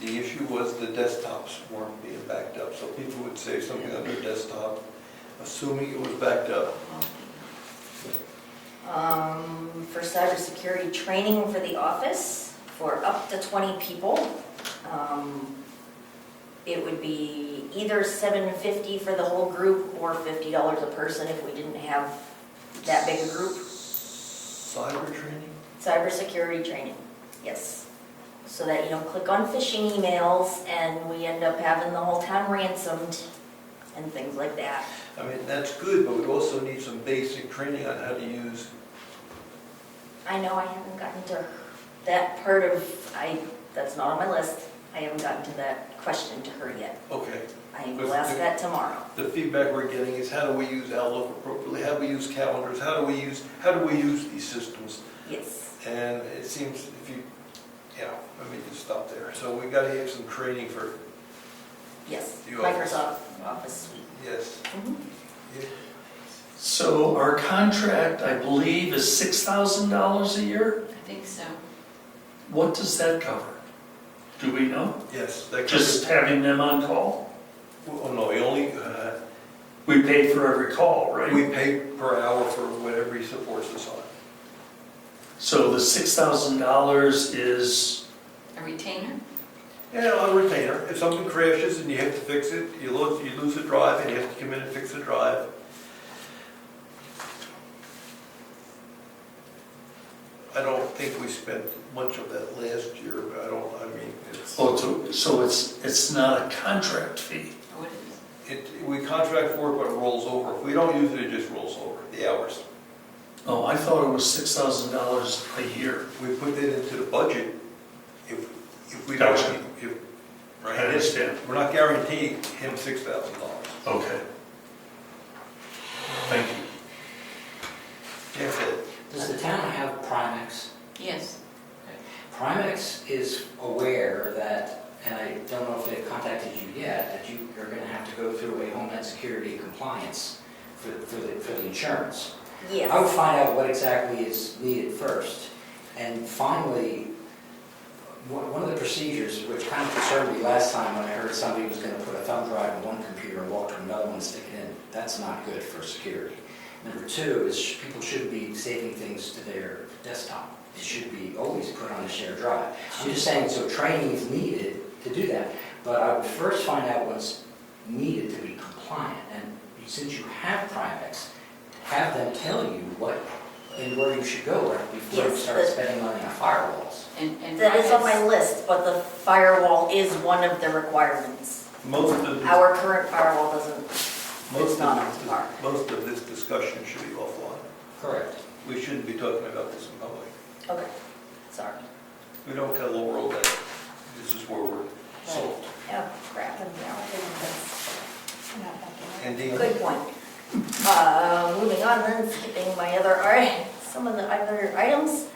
The issue was the desktops weren't being backed up, so people would say something on their desktop, assuming it was backed up. For cybersecurity training for the office, for up to 20 people, it would be either $750 for the whole group or $50 a person if we didn't have that big a group. Cyber training? Cybersecurity training, yes. So that you don't click on phishing emails and we end up having the whole town ransomed and things like that. I mean, that's good, but we also need some basic training on how to use. I know I haven't gotten to that part of, that's not on my list. I haven't gotten to that question to her yet. Okay. I will ask that tomorrow. The feedback we're getting is how do we use Outlook appropriately? How do we use calendars? How do we use these systems? Yes. And it seems if you, let me just stop there. So we got to have some training for, Yes, The office. Microsoft Office Suite. yes. Mhm. Yeah. So our contract, I believe, is $6,000 a year? I think so. What does that cover? Do we know? Yes. That Just having them on call? Oh, no, we only, We pay for every call, right? We pay per hour for whatever he supports us on. So the $6,000 is, A retainer? Yeah, a retainer. If something crashes and you have to fix it, you lose a drive and you have to come in and fix the drive. I don't think we spent much of that last year, but I mean, it's, so it's not a contract fee. What is we contract for it, but it rolls over. If we don't use it, it just rolls over, the hours. Oh, I thought it was $6,000 a year. We put that into the budget if we don't, Gotcha. right? I understand. We're not guaranteeing him $6,000. Okay. Thank you. That's it. Does the town have Primex? Yes. Primex is aware that, and I don't know if they've contacted you yet, that you are going to have to go through a Homeland Security compliance for the insurance. I would Yes. find out what exactly is needed first. And finally, one of the procedures, which kind of concerned me last time when I heard somebody was going to put a thumb drive in one computer and walk to another one and stick it in, that's not good for security. Number two is people shouldn't be saving things to their desktop. It should be always put on a shared drive. I'm just saying, so training is needed to do that, but I would first find out what's needed to be compliant. And since you have Primex, have them tell you what and where you should go before you Yes, start spending money on firewalls. And That is on my Primex- list, but the firewall is one of the requirements. Most of this, Our current firewall doesn't, most it's not up to par. of this discussion should be offline. Correct. We shouldn't be talking about this in public. Okay, sorry. We don't tell the world that this is where we're sold. Oh, crap. And Dean, Good point. Moving on then, skipping my other, some of the other items.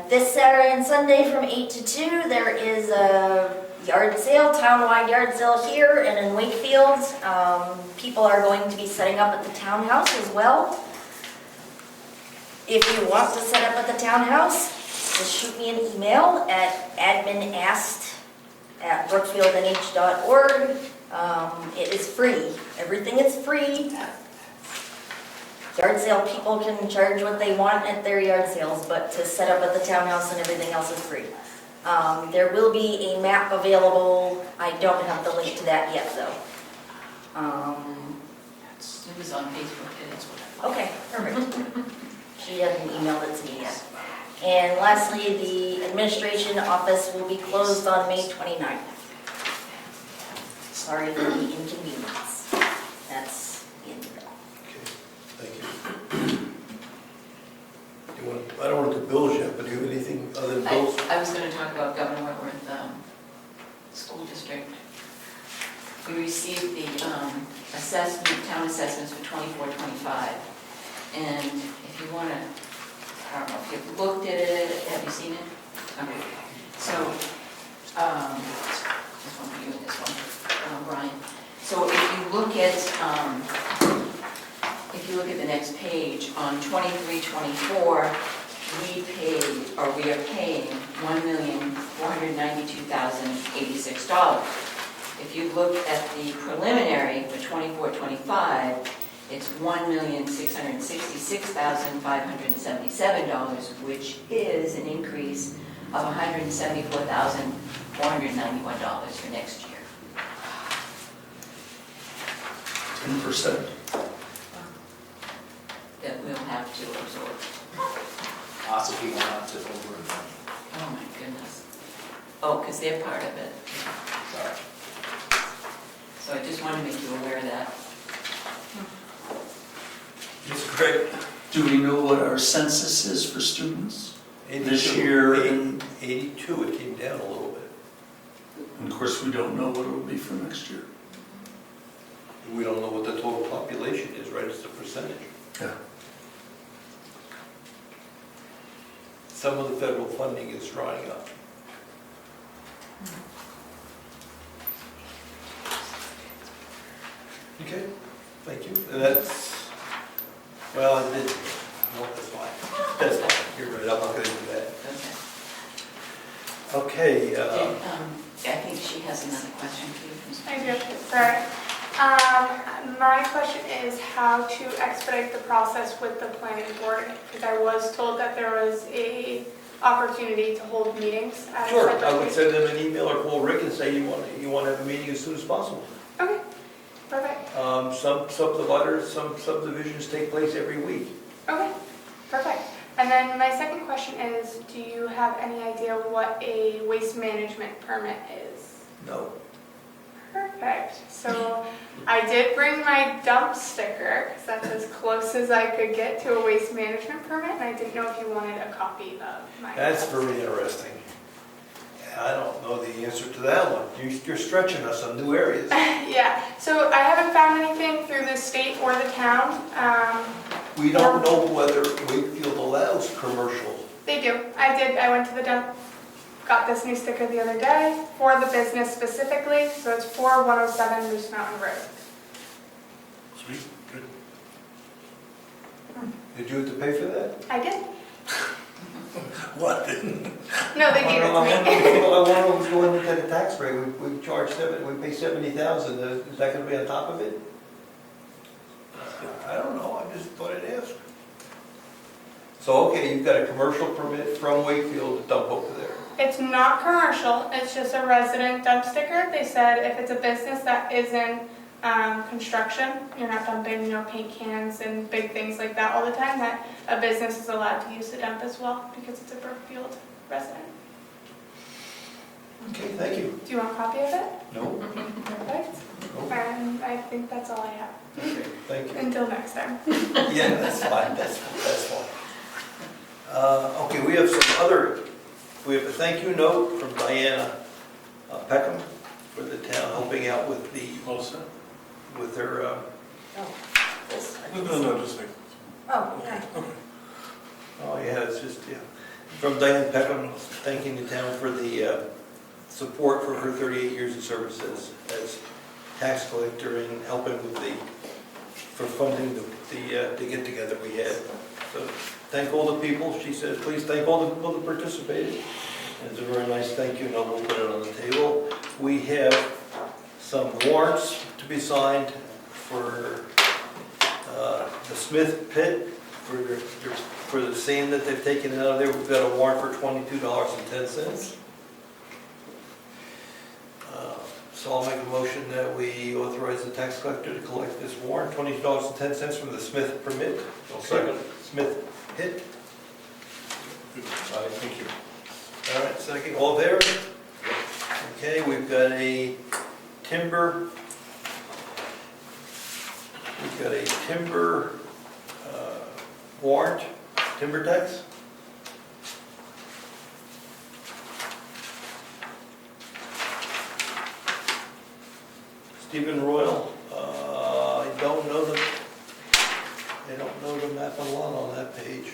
This Saturday and Sunday from 8 to 2, there is a yard sale, townwide yard sale here and in Wakefield. People are going to be setting up at the townhouse as well. If you want to set up at the townhouse, just shoot me an email at adminasked@brookfieldnh.org. It is free. Everything is free. Yard sale people can charge what they want at their yard sales, but to set up at the townhouse and everything else is free. There will be a map available. I don't have the link to that yet, though. It was on Facebook, it is what Okay, perfect. She hasn't emailed it to me yet. And lastly, the administration office will be closed on May 29th. Sorry for the inconvenience. That's the end of it. okay, thank you. I don't want to do bills yet, but do you have anything other than bills? I was going to talk about Governor Wentworth School District. We received the assessment, town assessments for 24-25. And if you want to, I don't know if you've looked at it, have you seen it? Okay. So, this one for you and this one, Brian. So if you look at the next page, on 23-24, we are paying $1,492,086. If you look at the preliminary for 24-25, it's $1,666,577, which is an increase of $174,491 for next year. 10%. That we'll have to absorb. Lots of people have to over. Oh my goodness. Oh, because they're part of it. Sorry. So I just want to make you aware of that. It's great. Do we know what our census is for students? 82. This year in- 82, it came down a little bit. And of course, we don't know what it will be for next year. We don't know what the total population is, right? It's the percentage. Yeah. Some of the federal funding is drying up. Okay, thank you. And that's, well, I did, no, that's fine. That's fine, you're right, I'm not gonna do that. Okay. Okay, I think she has another question for you. I do, sorry. My question is how to expedite the process with the planning board, because I was told that there was a opportunity to hold meetings at a Sure, separate I would date. send them an email or call Rick and say you want to have a meeting as soon as possible. Okay, perfect. Some subdivisions take place every week. Okay, perfect. And then my second question is, do you have any idea what a waste management permit is? No. Perfect. So I did bring my dump sticker, because that's as close as I could get to a waste management permit, and I didn't know if you wanted a copy of my. That's very interesting. I don't know the answer to that one. You're stretching us on new areas. Yeah, so I haven't found anything through the state or the town. We don't know whether Wakefield allows commercial. They do. I went to the dump, got this new sticker the other day for the business specifically, so it's for 107 Moose Mountain Road. Sweet, good. Did you have to pay for that? I did. What? No, they gave it to me. I want to know what's going into the tax rate. We charge we pay 70,000. Is that going to be on top of it? I don't know. I just thought I'd ask. So, okay, you've got a commercial permit from Wakefield to dump over there. It's not commercial, it's just a resident dump sticker. They said if it's a business that isn't construction, you're not dumping, paint cans and big things like that all the time, that a business is allowed to use the dump as well because it's a Brookfield resident. Okay, thank you. Do you want a copy of it? No? Perfect. And I think that's all I have. Okay, thank you. Until next time. Yeah, that's fine, that's fine. Okay, we have a thank you note from Diana Peckham for the town helping out with All set? with her, Oh, this. No, just like. Oh, okay. oh yeah, it's just, yeah. From Diane Peckham, thanking the town for the support for her 38 years of service as tax collector and helping with for funding the get-together we had. So thank all the people. She says, please thank all the people that participated. And it's a very nice thank you note. We'll put it on the table. We have some warrants to be signed for the Smith Pit for the sand that they've taken out of there. We've got a warrant for $22.10. So I'll make a motion that we authorize the tax collector to collect this warrant, $22.10 from the Smith permit. Second. Smith Pit. Thank you. All right, second, all there? Okay, we've got a timber warrant, timber tax. Stephen Royal, I don't know the map and lot on that page.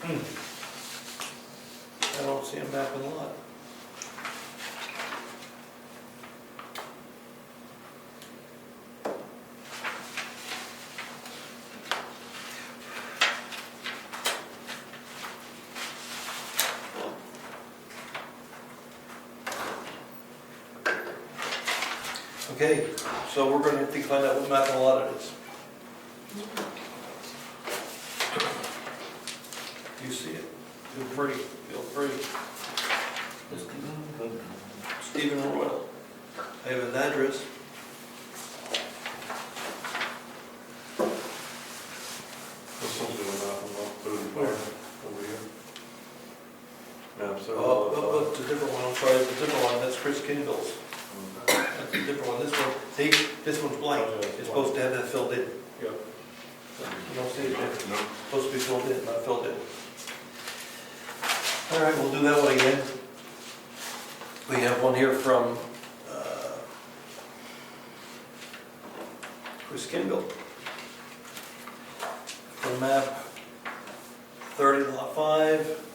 I don't see a map and lot. Okay, so we're going to have to find out what map and lot it is. You see it? Feel free, feel free. Stephen Royal. I have an address. There's something about put it in fire over here. Maps are. Oh, it's a different one, I'm sorry, it's a different one, that's Chris Kindle's. That's a different one, this one, see, this one's blank, it's supposed to have that filled in. Yeah. You don't see it there, it's No. supposed to be filled in, not filled in. All right, we'll do that one again. We have one here from Chris Kindle. For map 30 lot 5.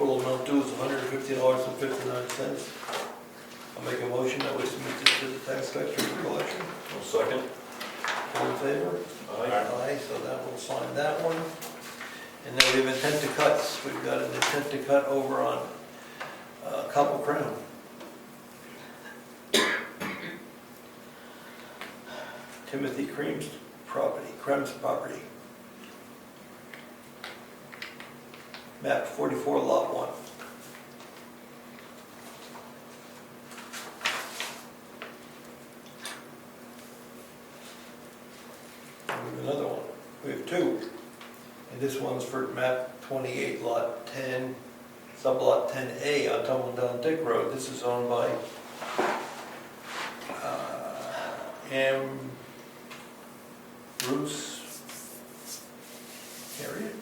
total amount due is $150.59. I'll make a motion that we submit this to the tax collector for collection. I'll second. All in favor? Aye. Aye, so that will sign that one. And then we have intent to cuts. We've got an intent to cut over on Copple Crown. Timothy Cream's property, Map 44, Lot 1. And we have another one. We have two. And this one's for map 28, lot 10, sublot 10A on Tumbledown Dick Road. This is owned by M. Bruce. Can't read it.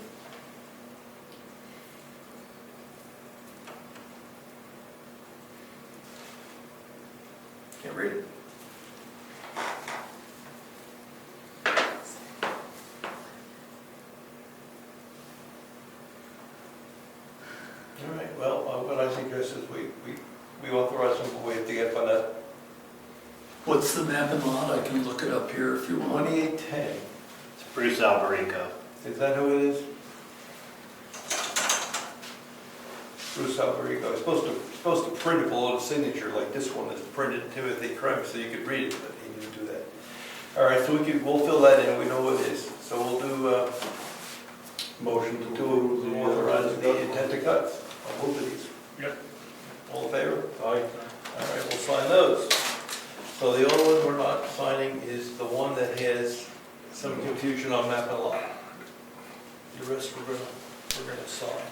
Can't read it. All right, well, what I suggest is we authorize them, we have to get by that What's the map and lot? I can look it up here if you want. 2810. It's Bruce Alberico. Is that who it is? Bruce Alberico. It's supposed to print it below the signature like this one is printed Timothy Crump so you could read it, but he didn't do that. All right, so we'll fill that in. We know what it is. So we'll do Motion to authorize the intent to cuts on both of these. Yep. All in favor? Aye. All right, we'll sign those. So the only one we're not signing is the one that has some confusion on map and lot. The rest we're gonna sign.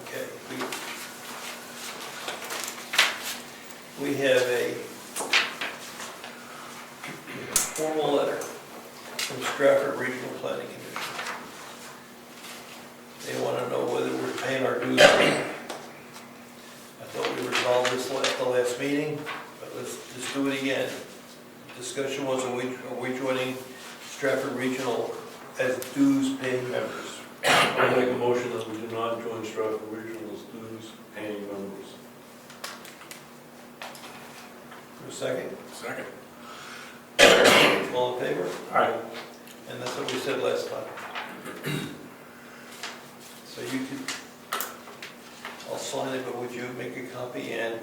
Okay. We have a formal letter from Stratford Regional Planning Commission. They want to know whether we're paying our dues. I thought we resolved this at the last meeting, but let's just do it again. Discussion was, are we joining Stratford Regional as dues paying members? I'll make a motion that we do not join Stratford Regional as dues paying members. For a second? Second. All in favor? Aye. And that's what we said last time. So you could, I'll sign it, but would you make a copy and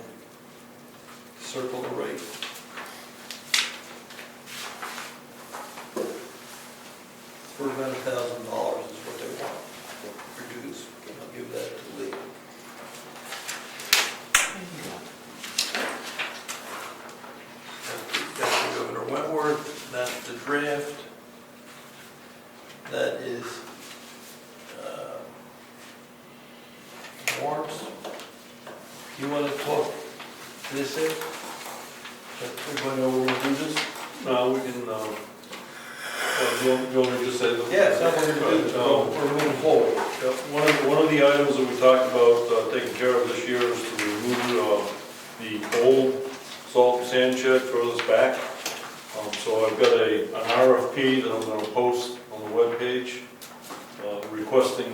circle the rate? For about $1,000 is what they want for dues. I'll give that to Lee. That's the Governor Wentworth, that's the draft. That is warrants. You want to talk this in? Everybody know we're going to do this? No, we can, do you want me to just say that? Yes, that's what we're going to do. We're moving forward. One of the items that we talked about taking care of this year is to remove the old salt and sand shed furthest back. So I've got an RFP that I'm going to post on the webpage requesting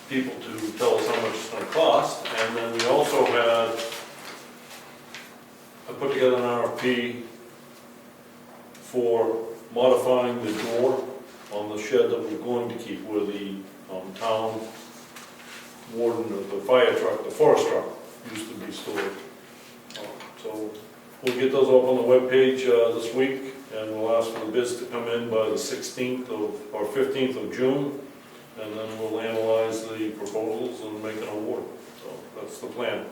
people to tell us how much it's going to cost. And then we also I put together an RFP for modifying the door on the shed that we're going to keep where the town warden of the fire truck, the forest truck, used to be stored. So we'll get those up on the webpage this week, and we'll ask for the bids to come in by the 16th or 15th of June, and then we'll analyze the proposals and make an award. So that's the plan.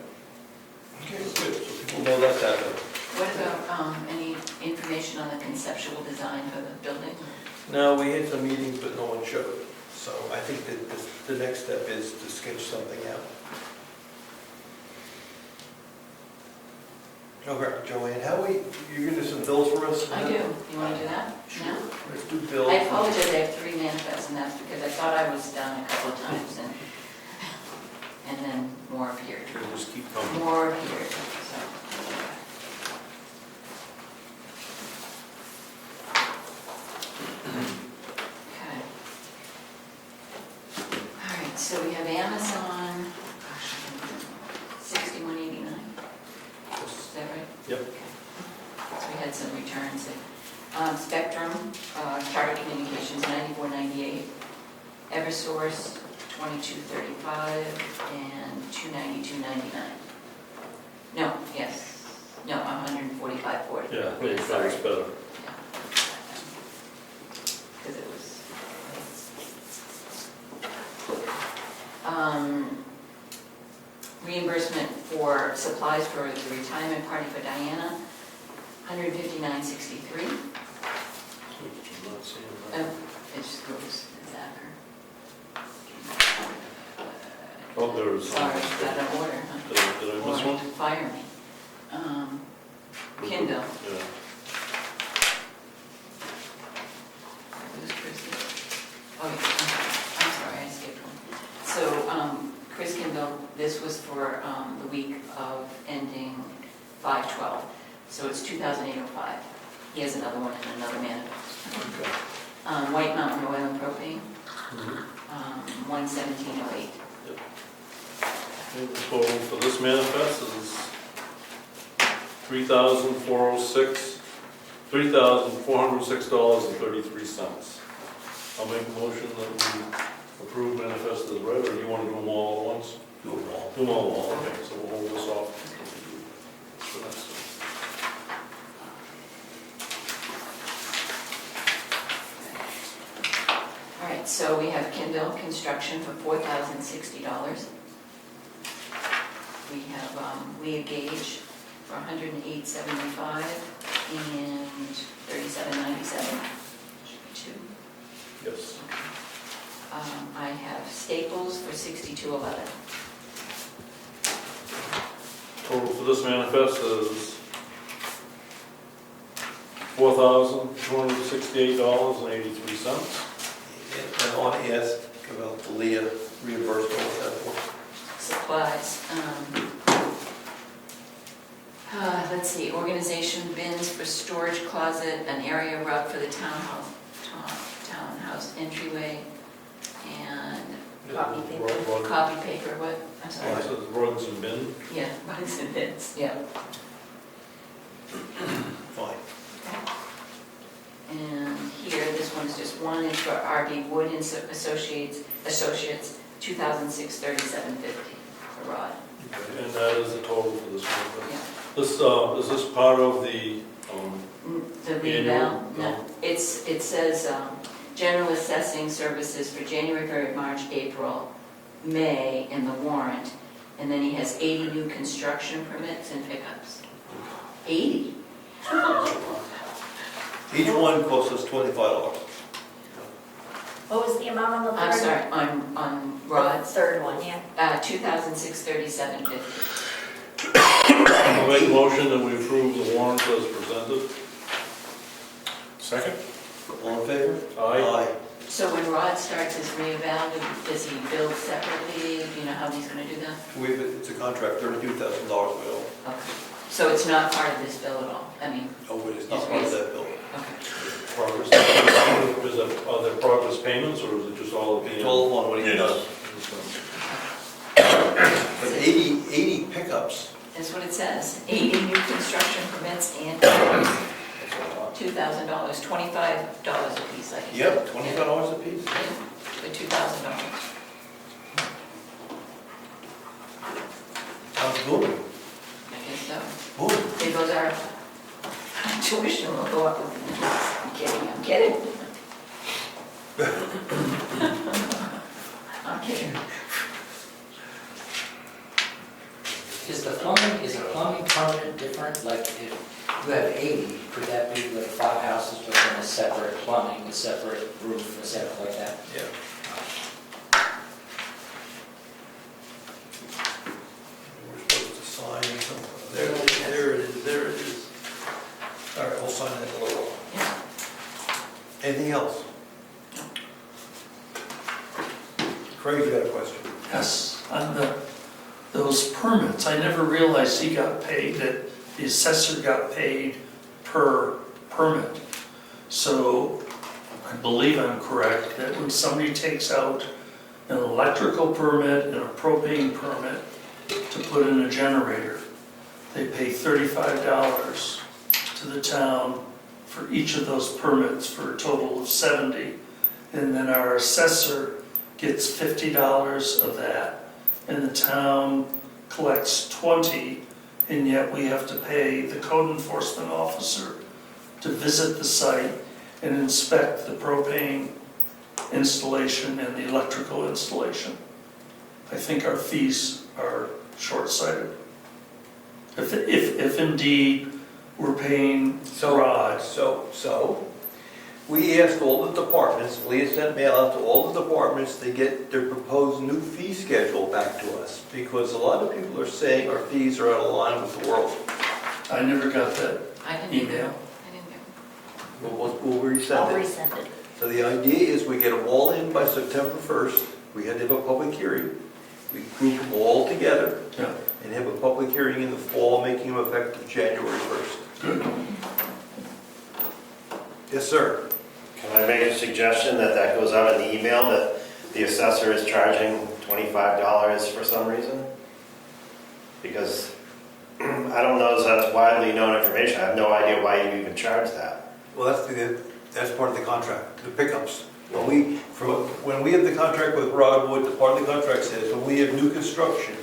Okay, good. So people know that's happening. What about any information on the conceptual design for the building? No, we had some meetings, but no one showed. So I think that the next step is to sketch something out. Okay, Joanne, you're gonna do some bills for us? I do. You want to do that? Sure. No? Let's do bills. I apologize, I have 3 manifests, and that's because I thought I was done a couple of times, and then more appeared. We'll just keep coming. More appeared, so. Okay. All right, so we have animal turns it. Spectrum, Target Communications, 94.98. Eversource, 22.35, and 292.99. No, yes, no, 145.40. Yeah, I think Sorry. that's better. Because it was. Reimbursement for supplies for the retirement party for Diana, $159.63. I'm not seeing that. Oh, it just goes, Zachar. Oh, there's. Sorry, got an order, huh? Did I miss Or one? Fire me. Kindle. Yeah. Who's Chris? Oh, yeah, I'm sorry, I skipped one. So, Chris Kindle, this was for the week of ending 5/12. So it's $2,805. He has another one in another manifest. Okay. White Mountain Oil and Propane, Mhm. 11708. Okay, the total for this manifest is $3,406.33. I'll make a motion that we approve manifest as read, or do you want to do them all at once? Do them all. Do them all at once, okay, so we'll hold this off. for next one. All right, so we have Kindle Construction for $4,060. We have Leah Gage for $108.75 and $37.97. Two. Yes. I have Staples for $62.11. Total for this manifest is $4,268.83. And I want to ask about the Leah reimbursement with that for. Supplies. Let's see, organization bins for storage closet, an area rug for the townhouse entryway, and Copy paper. copy paper, what? I'm Oh, sorry. it says rugs and bin. Yeah, rugs and bins, yeah. Fine. And here, this one's just one, it's for RB Wood and Associates, $2,637.50 for Rod. Okay, and that is the total for this manifest. Yeah. This, is this part of the, The reval, Annual? no, it says, general assessing services for January, February, March, April, May, in the warrant, and then he has 80 new construction permits and pickups. 80? Each one costs us $25. What was the amount on the third? I'm sorry, on Rod's, Third one, yeah. $2,637.50. I'll make a motion that we approve the warrants as presented. Second? All in favor? Aye. So when Rod starts his reeval, does he bill separately? Do you know how he's going to do that? It's a contract, $32,000 bill. Okay. So it's not part of this bill at all? I mean, Oh, but it's not part of that bill. okay. Progress, are there progress payments, or is it just all of the? It's all on what he Yes. does. But 80 pickups. That's what it says. 80 new construction permits and pickups. $2,000, $25 a piece, I guess. Yep, $25 a piece. Yeah, for $2,000. Sounds booming. I guess so. Booming. There goes our tuition will go up with I'm kidding. I'm kidding. Is the plumbing permit different? Like if you have 80, could that be like 5 houses within a separate plumbing, a separate roof, a separate like that? Yeah. We're supposed to sign something. There it is. All right, we'll sign that in a little while. Yeah. Anything else? Craig, you got a question? Yes, on those permits, I never realized he got paid, that the assessor got paid per permit. So I believe I'm correct, that when somebody takes out an electrical permit and a propane permit to put in a generator, they pay $35 to the town for each of those permits for a total of 70. And then our assessor gets $50 of that, and the town collects 20, and yet we have to pay the code enforcement officer to visit the site and inspect the propane installation and the electrical installation. I think our fees are short-sighted. If indeed we're paying Rod. So, we asked all the departments, Leah sent mail out to all the departments to get their proposed new fee schedule back to us, because a lot of people are saying our fees are out of line with the world. I never got that I didn't email. I didn't get We'll I'll resend it. resend it. So the idea is we get them all in by September 1st. We had to have a public hearing. We group them all together Yeah. and have a public hearing in the fall, making them effective January 1st. Good. Yes, sir. Can I make a suggestion that goes out in the email, that the assessor is charging $25 for some reason? Because I don't know if that's widely known information. I have no idea why you even charge that. Well, that's part of the contract, the pickups. When we have the contract with Rodwood, the part of the contract says, when we have new construction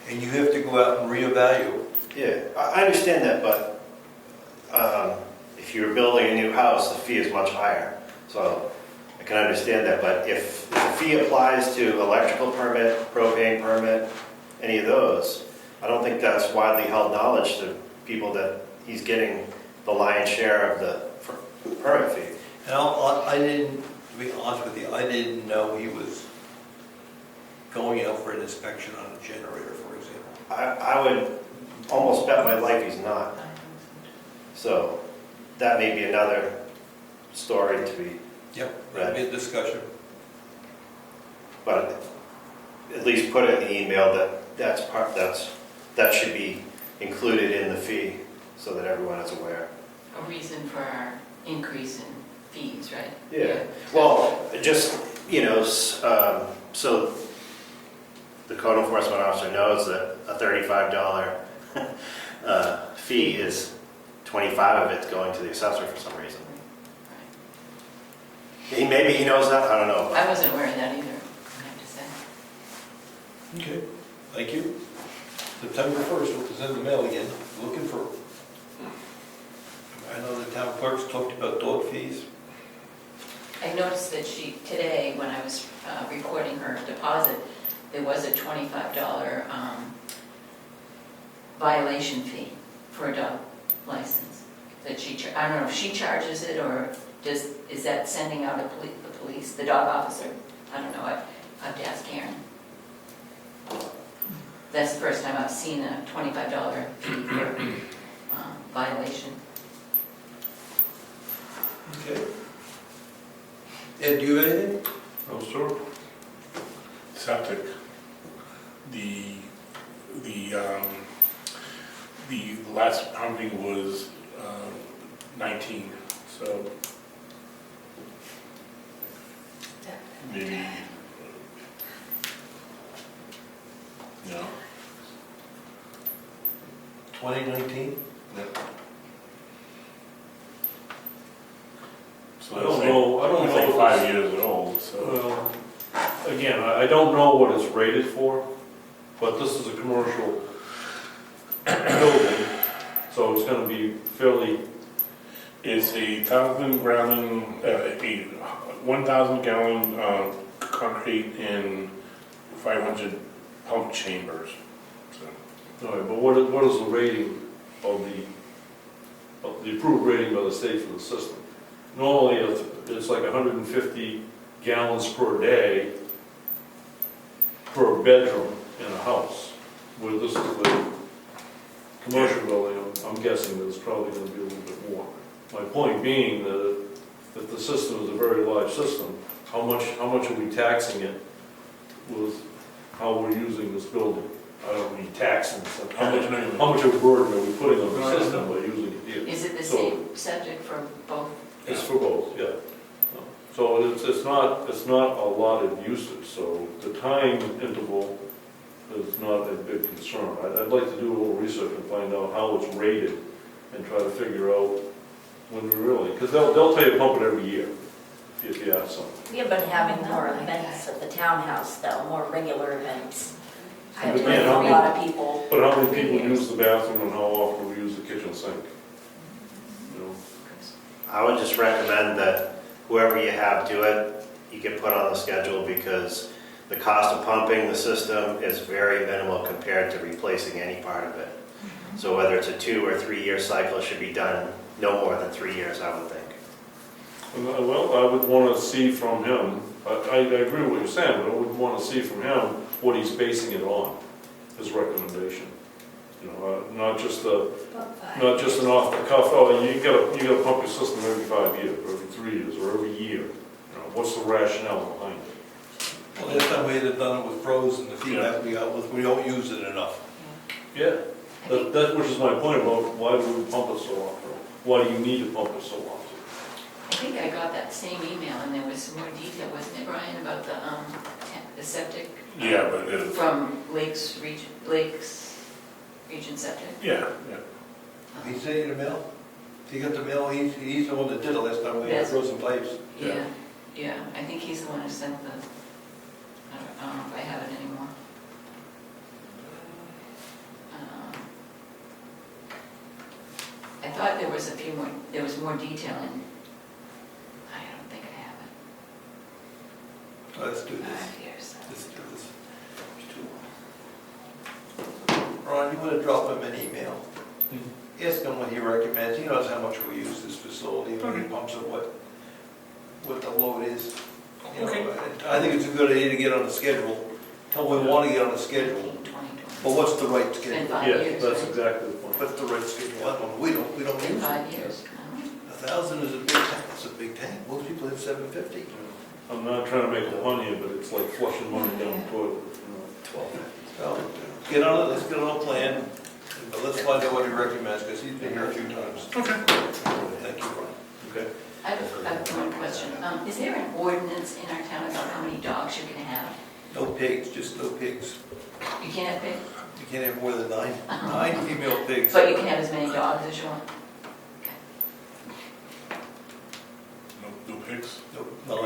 and you have to go out and reevaluate. Yeah, I understand that, but if you're building a new house, the fee is much higher. So I can understand that, but if the fee applies to electrical permit, propane permit, any of those, I don't think that's widely held knowledge to people that he's getting the lion's share of the permit fee. And I didn't, to be honest with you, I didn't know he was going out for an inspection on a generator, for example. I would almost bet my life he's not. so. So that may be another story to be, Yep, that'd be a discussion. but at least put it in the email that should be included in the fee so that everyone is aware. A reason for our increase in fees, right? Yeah, well, just, so the code enforcement officer knows that a $35 fee is 25 of it's going to the assessor for some reason. Maybe he knows that, I don't know. I wasn't aware of that either, I have to say. Okay, thank you. September 1st, we'll send the mail again, looking for. I know the town clerk's talked about dog fees. I noticed that today, when I was recording her deposit, there was a $25 violation fee for a dog license. That I don't know if she charges it, or is that sending out the police, the dog officer? I don't know, I have to ask Karen. That's the first time I've seen a $25 fee for violation. Okay. Ed, do you have anything? No, sir. Septic. The last pumping was 19, so maybe, 2019? so I don't know. it's like 5 years old, so. Well, again, I don't know what it's rated for, but this is a commercial building, so it's gonna be fairly, It's a 1,000 gallon concrete and 500 pump chambers. So, all right, but what is the rating of the approved rating by the state for the system? Normally, it's like 150 gallons per day per bedroom in a house. Where this is the commercial building, I'm guessing that it's probably gonna be a little bit more. My point being that if the system is a very large system, how much are we taxing it with how we're using this building? I don't mean taxing, so how much of a burden are we putting on the system by using it here? Is it the So- same subject for both? It's for both, yeah. So it's not a lot of usage, so the time interval is not a big concern. I'd like to do a little research and find out how it's rated and try to figure out when we really, because they'll tell you to pump it every year, if you ask them. We have been having more events at the townhouse though, more regular events. I With understand. a lot of people. But how many people use the bathroom and how often we use the kitchen sink? You know, I would just recommend that whoever you have do it, you get put on the schedule because the cost of pumping the system is very minimal compared to replacing any part of it. So whether it's a 2 or 3 year cycle, it should be done no more than 3 years, I would think. Well, I would want to see from him, I agree with what you're saying, but I would want to see from him what he's basing it on, his recommendation. You know, not just an off the cuff, oh, you gotta pump your system every 5 years, or every 3 years, or every year. You know, what's the rationale behind it? Well, last time we had it done with pros and the feedback we got was we don't use it enough. Yeah, which is my point about why do we pump it so often? Why do you need to pump it so often? I think I got that same email and there was some more detail, wasn't it, Brian, about the septic? Yeah, but it, From Lakes Region Septic? yeah. He sent you the mail? He got the mail, he's the one that did it last time we had Yes. frozen pipes. Yeah, I think he's the one who sent the, I don't know if I have it anymore. I thought there was more detail in, I don't think I have it. Let's do this. 5 years. Let's do this. Ron, you want to drop him an email? Ask him what he recommends. He knows how much we use this facility, when he pumps it, what the load is. You know, I think it's a good idea to get on the schedule. Tell him we want to get on the schedule, 20, but what's the right It's been schedule? 5 Yes, years, that's right? exactly the point. What's the right schedule? I don't know. We don't It's been use 5 it. years. 1,000 is a big tank. It's a big tank. Most people have 750. I'm not trying to make a pun here, but it's like flushing money down the toilet. You know. 12. So, get on it, let's get on a plan, but let's find out what he recommends, because he's been here a few times. Okay. Thank you, Brian. Okay. I have one question. Is there an ordinance in our town about how many dogs you can have? No pigs, just no pigs. You can't have pigs, You can't have more than 9 female pigs. but you can have as many dogs as you want. No pigs? Nope, 9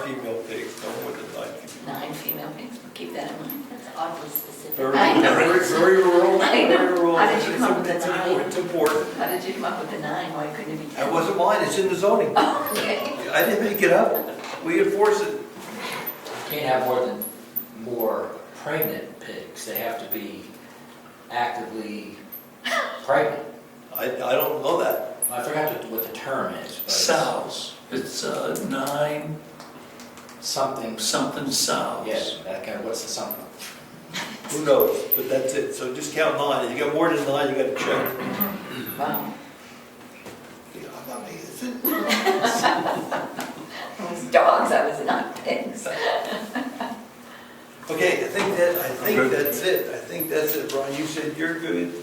female pigs, no more than 9 female. 9 female pigs, keep that in mind. That's oddly specific. Very, I know. very rural, I know. very rural. How did you come up with the It's 9? important, it's important. How did you come up with the 9? Why couldn't it be 10? That wasn't mine, it's in the zoning. Okay. I didn't make it up. We enforce it. You can't have more pregnant pigs. They have to be actively pregnant. I don't know that. I forgot what the term is, but Sows, it's 9 something. something sows. Yes, that kind of, what's the something? Who knows, but that's it. So just count 9. If you got more than 9, you got to check. Wow. Yeah, I'm not making this in. It was dogs, I was not pigs. Okay, I think that's it. I think that's it, Ron. You said you're good.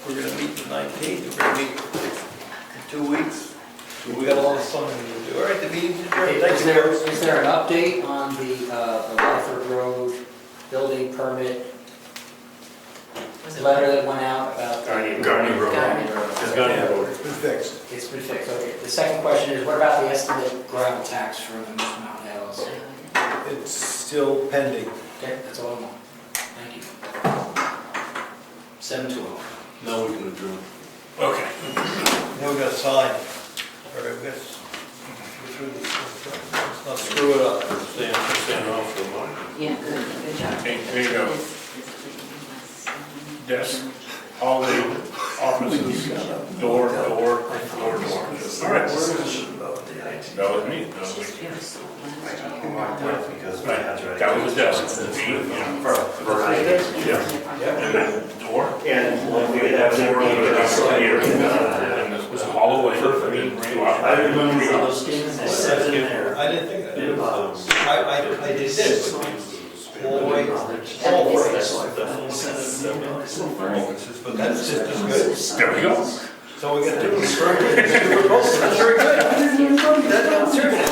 We're gonna meet the 19th. We're gonna meet in 2 weeks. We got a lot of something to do. All right, the meeting's adjourned. Thank Is you, there, folks. is there an update on the Rutherford Road building permit Was it letter that went out about? Garney Road. Garney Road. It's got Yeah, to go. it's been fixed. It's been fixed, okay. The second question is, what about the estimate gravel tax for the Moose Mountain LLC? It's still pending. Okay, that's all I want. Thank you. 7:12. Now we can adjourn. Okay. Now we gotta sign. All right, we got to go through this. Let's not screw it up. Stand off for a moment. Yeah, good job. Okay, here you go. Desk, hallway, offices, door. All right. That was me. Because my hand's ready. That was the desk. Yeah. And then door. And when we have Door an here. And this was a hallway. I remember Those games, they said in there. I didn't think of that. I did this. Hallway, but that's just as good. There we go. So we got two. That's very good. That's very good. That's serious.